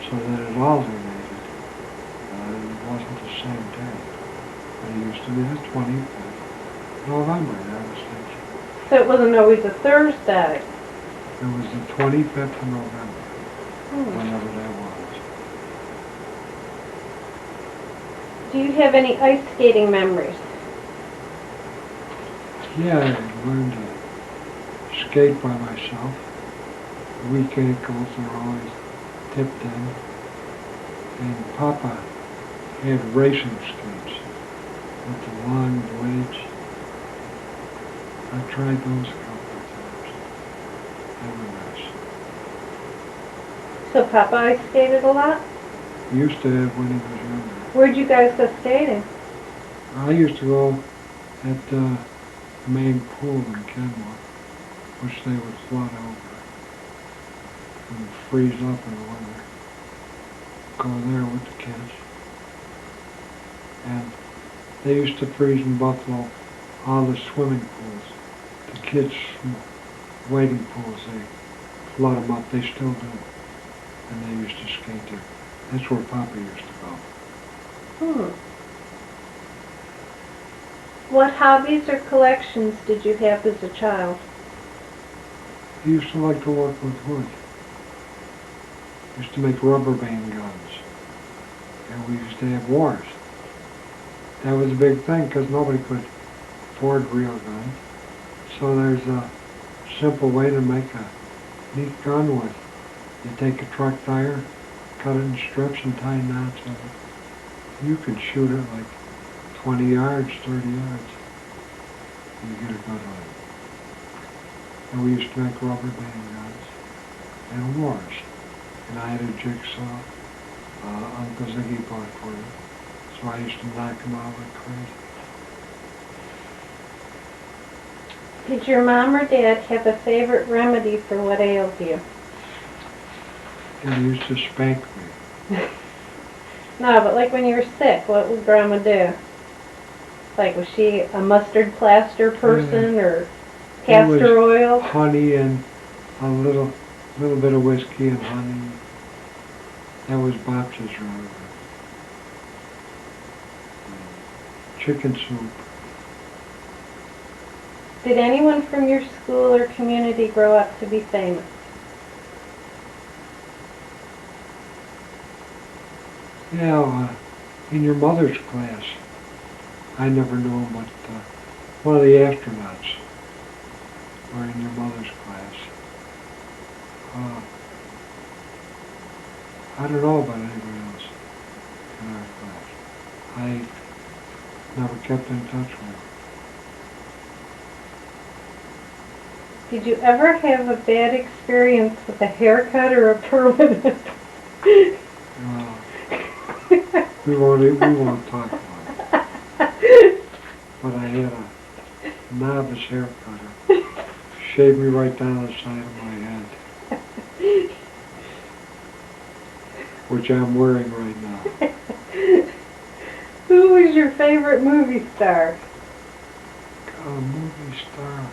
so that it alternated. It wasn't the same day. But it used to be the 25th of November. That was Thanksgiving. So it wasn't always a Thursday. It was the 25th of November, Hmm. whenever that was. Do you have any ice skating memories? Yeah, I learned to skate by myself. The weak ankles are always tipped in. And Papa had racing skates with the long blades. I tried those a couple of times. They were nice. So Papa ice skated a lot? He used to have when he was younger. Where'd you guys go skating? I used to go at the main pool in Kenmore, which they would flood over and freeze up in the winter. Go there with the kids. And they used to freeze in Buffalo all the swimming pools. The kids' wading pools, they flood them up. They still do. And they used to skate there. That's where Papa used to go. Hmm. What hobbies or collections did you have as a child? He used to like to work with wood. He used to make rubber band guns. And we used to have wars. That was a big thing because nobody could afford real guns. So there's a simple way to make a neat gun with. You take a truck tire, cut it in strips and tie knots in it. You could shoot it like 20 yards, 30 yards. And you get a good one. And we used to make rubber band guns and wars. And I had a jigsaw Uncle Ziggy bought for me. So I used to knock them out like crazy. Did your mom or dad have a favorite remedy for what ailed you? And he used to spank me. No, but like when you were sick, what would Grandma do? Like, was she a mustard plaster person or castor oil? Honey and a little bit of whiskey and honey. That was Bob's remedy. Chicken soup. Did anyone from your school or community grow up to be famous? Yeah, in your mother's class. I never knew him, but one of the astronauts were in your mother's class. I don't know about anybody else in our class. I never kept in touch with him. Did you ever have a bad experience with a haircut or a permanent? We won't talk about it. But I had a novice hair cutter. Shaved me right down the side of my head. Which I'm wearing right now. Who was your favorite movie star? A movie star.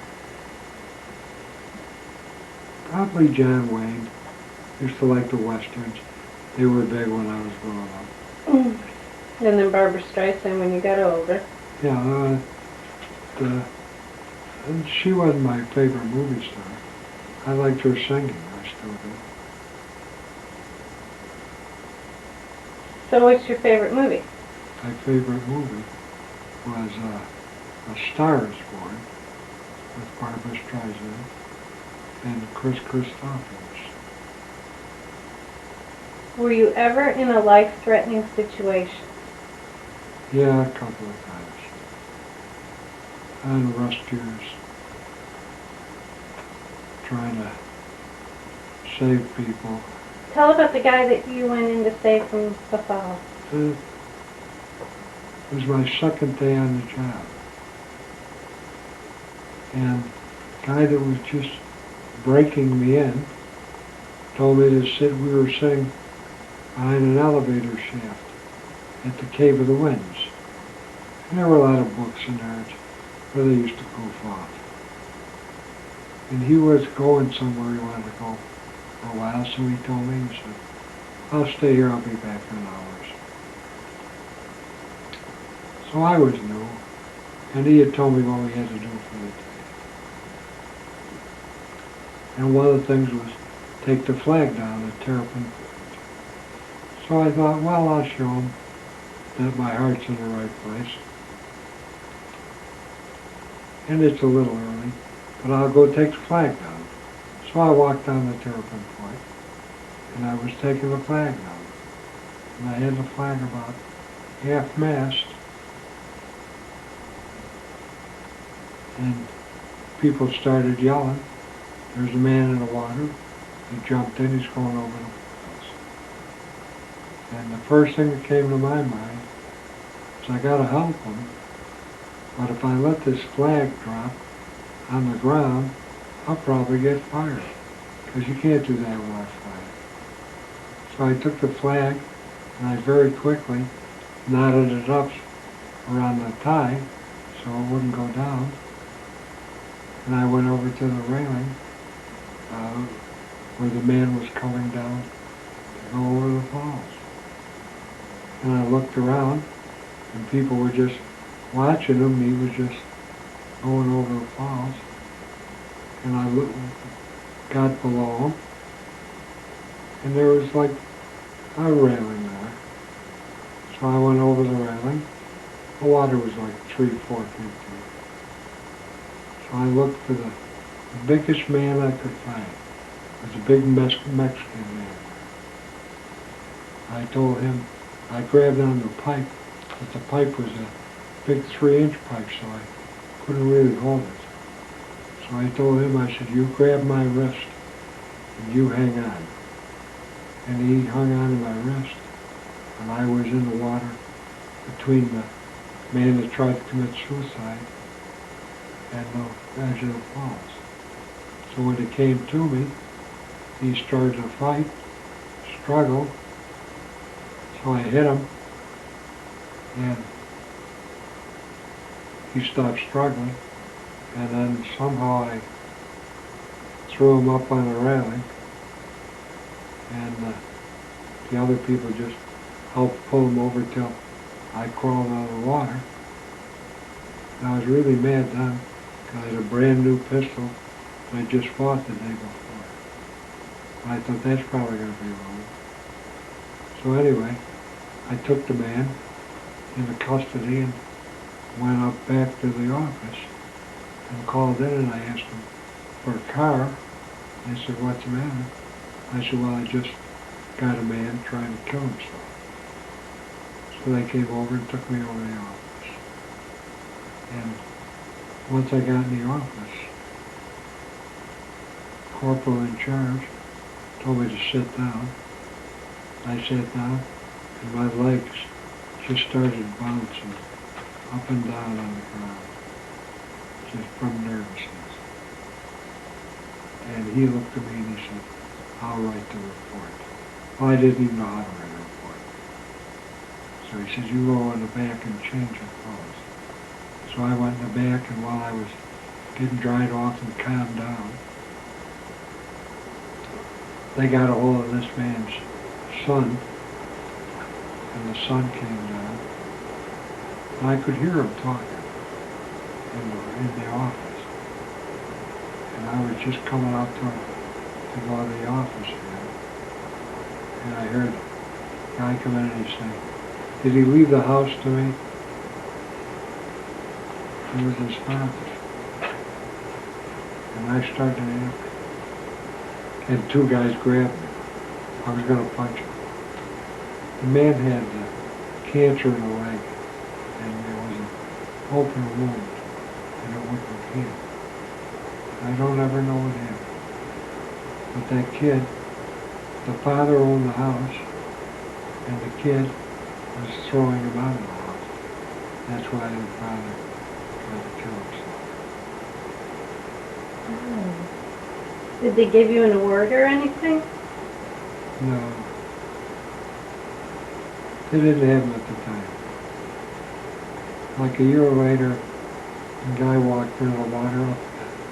Probably John Wayne. Used to like the westerns. They were big when I was growing up. And then Barbara Streisand when you got older. Yeah, and she wasn't my favorite movie star. I liked her singing. I still do. So what's your favorite movie? My favorite movie was A Star is Born with Barbara Streisand and Chris Christopherson. Were you ever in a life-threatening situation? Yeah, a couple of times. And rescuers trying to save people. Tell about the guy that you went in to save from the fall. It was my second day on the job. And the guy that was just breaking me in told me to sit, we were sitting behind an elevator shaft at the Cave of the Winds. And there were a lot of books in there where they used to goof off. And he was going somewhere he wanted to go for a while, so he told me, he said, I'll stay here, I'll be back in hours. So I was new, and he had told me what we had to do for the day. And one of the things was take the flag down, the Terrapin. So I thought, well, I'll show them that my heart's in the right place. And it's a little early, but I'll go take the flag down. So I walked down the Terrapin Point, and I was taking the flag down. And I had the flag about half-mast, and people started yelling, "There's a man in the water." He jumped in, he's going over the falls. And the first thing that came to my mind was I gotta help him, but if I let this flag drop on the ground, I'll probably get fired, because you can't do that without a flag. So I took the flag, and I very quickly knotted it up around the tie so it wouldn't go down. And I went over to the railing where the man was coming down to go over the falls. And I looked around, and people were just watching him. He was just going over the falls. And I got below him, and there was like a railing there. So I went over the railing. The water was like 3-4 feet deep. So I looked for the biggest man I could find. It was a big Mexican man. I told him, I grabbed onto a pipe, but the pipe was a big 3-inch pipe, so I couldn't really hold it. So I told him, I said, you grab my wrist and you hang on. And he hung on to my wrist, and I was in the water between the man that tried to commit suicide and the edge of the falls. So when it came to me, he started to fight, struggle, so I hit him, and he stopped struggling, and then somehow I threw him up on the railing, and the other people just helped pull him over till I crawled out of the water. And I was really mad then, because I had a brand new pistol that I just bought the day before. I thought that's probably going to be wrong. So anyway, I took the man into custody and went up back to the office and called in, and I asked him for a car. They said, what's the matter? I said, well, I just got a man trying to kill himself. So they came over and took me over to the office. And once I got in the office, the corporal in charge told me to sit down. I sat down, and my legs just started bouncing up and down on the ground, just from nervousness. And he looked at me and he said, I'll write the report. Well, I didn't even know how to write a report. So he said, you go in the back and change your clothes. So I went in the back, and while I was getting dried off and calmed down, they got a hold of this man's son, and the son came down, and I could hear him talking in the office. And I was just coming out to go to the office again, and I heard the guy come in and he say, did he leave the house to me? It was his father. And I started to ask, and two guys grabbed me. I was going to punch him. The man had cancer in the leg, and there was an open wound, and it wouldn't heal. I don't ever know what happened. But that kid, the father owned the house, and the kid was throwing him out of the house. That's why the father tried to kill himself. Oh. Did they give you an award or anything? No. They didn't have him at the time. Like a year later, a guy walked into the water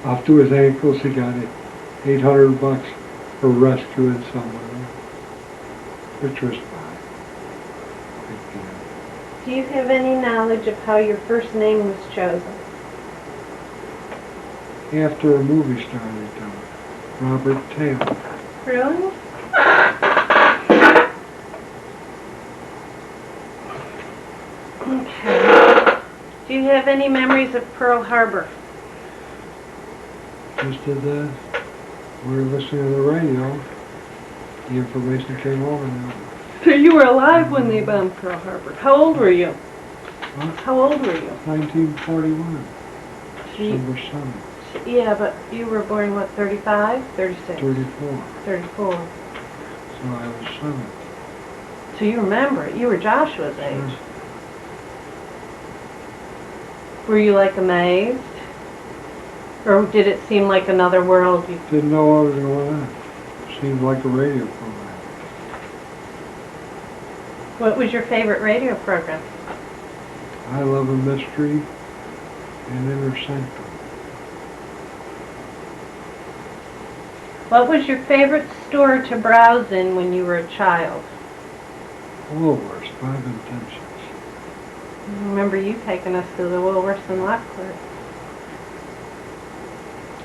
up to his ankles. He got $800 for rescuing someone, which was fine. Big deal. Do you have any knowledge of how your first name was chosen? After a movie star they told me. Robert Taylor. Really? Okay. Do you have any memories of Pearl Harbor? Just did that. We were listening to the radio. The information came over now. So you were alive when they bombed Pearl Harbor. How old were you? Huh? How old were you? 1941, Gee, December 7th, yeah, but you were born, what, 35? 36? 34. 34. So I was 7. So you remember it. You were Joshua's age. Sure. Were you, like, amazed? Or did it seem like another world? You... Didn't know what was going on. Seemed like a radio program. What was your favorite radio program? I Love a Mystery and Inner Sanctum. What was your favorite store to browse in when you were a child? Woolworths, 5 and 10 cents. I remember you taking us to the Woolworths in Lockport.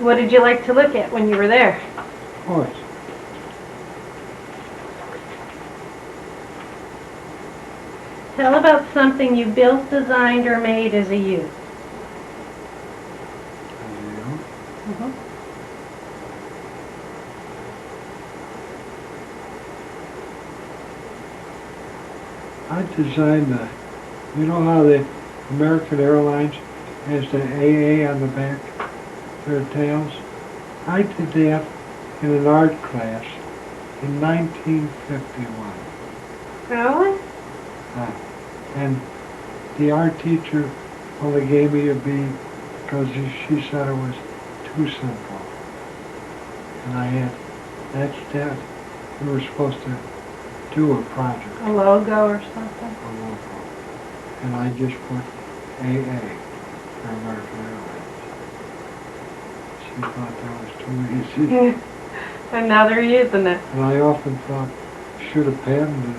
What did you like to look at when you were there? Toys. Tell about something you built, designed, or made as a youth. Yeah. I designed the, you know how the American Airlines has the AA on the back, their tails? I did that in an art class in 1951. Really? And the art teacher only gave me a B because she said it was too simple. And I had, that, we were supposed to do a project. A logo or something? A logo. And I just put AA for American Airlines. She thought that was too easy. And now they're using it. And I often thought, should have patented it.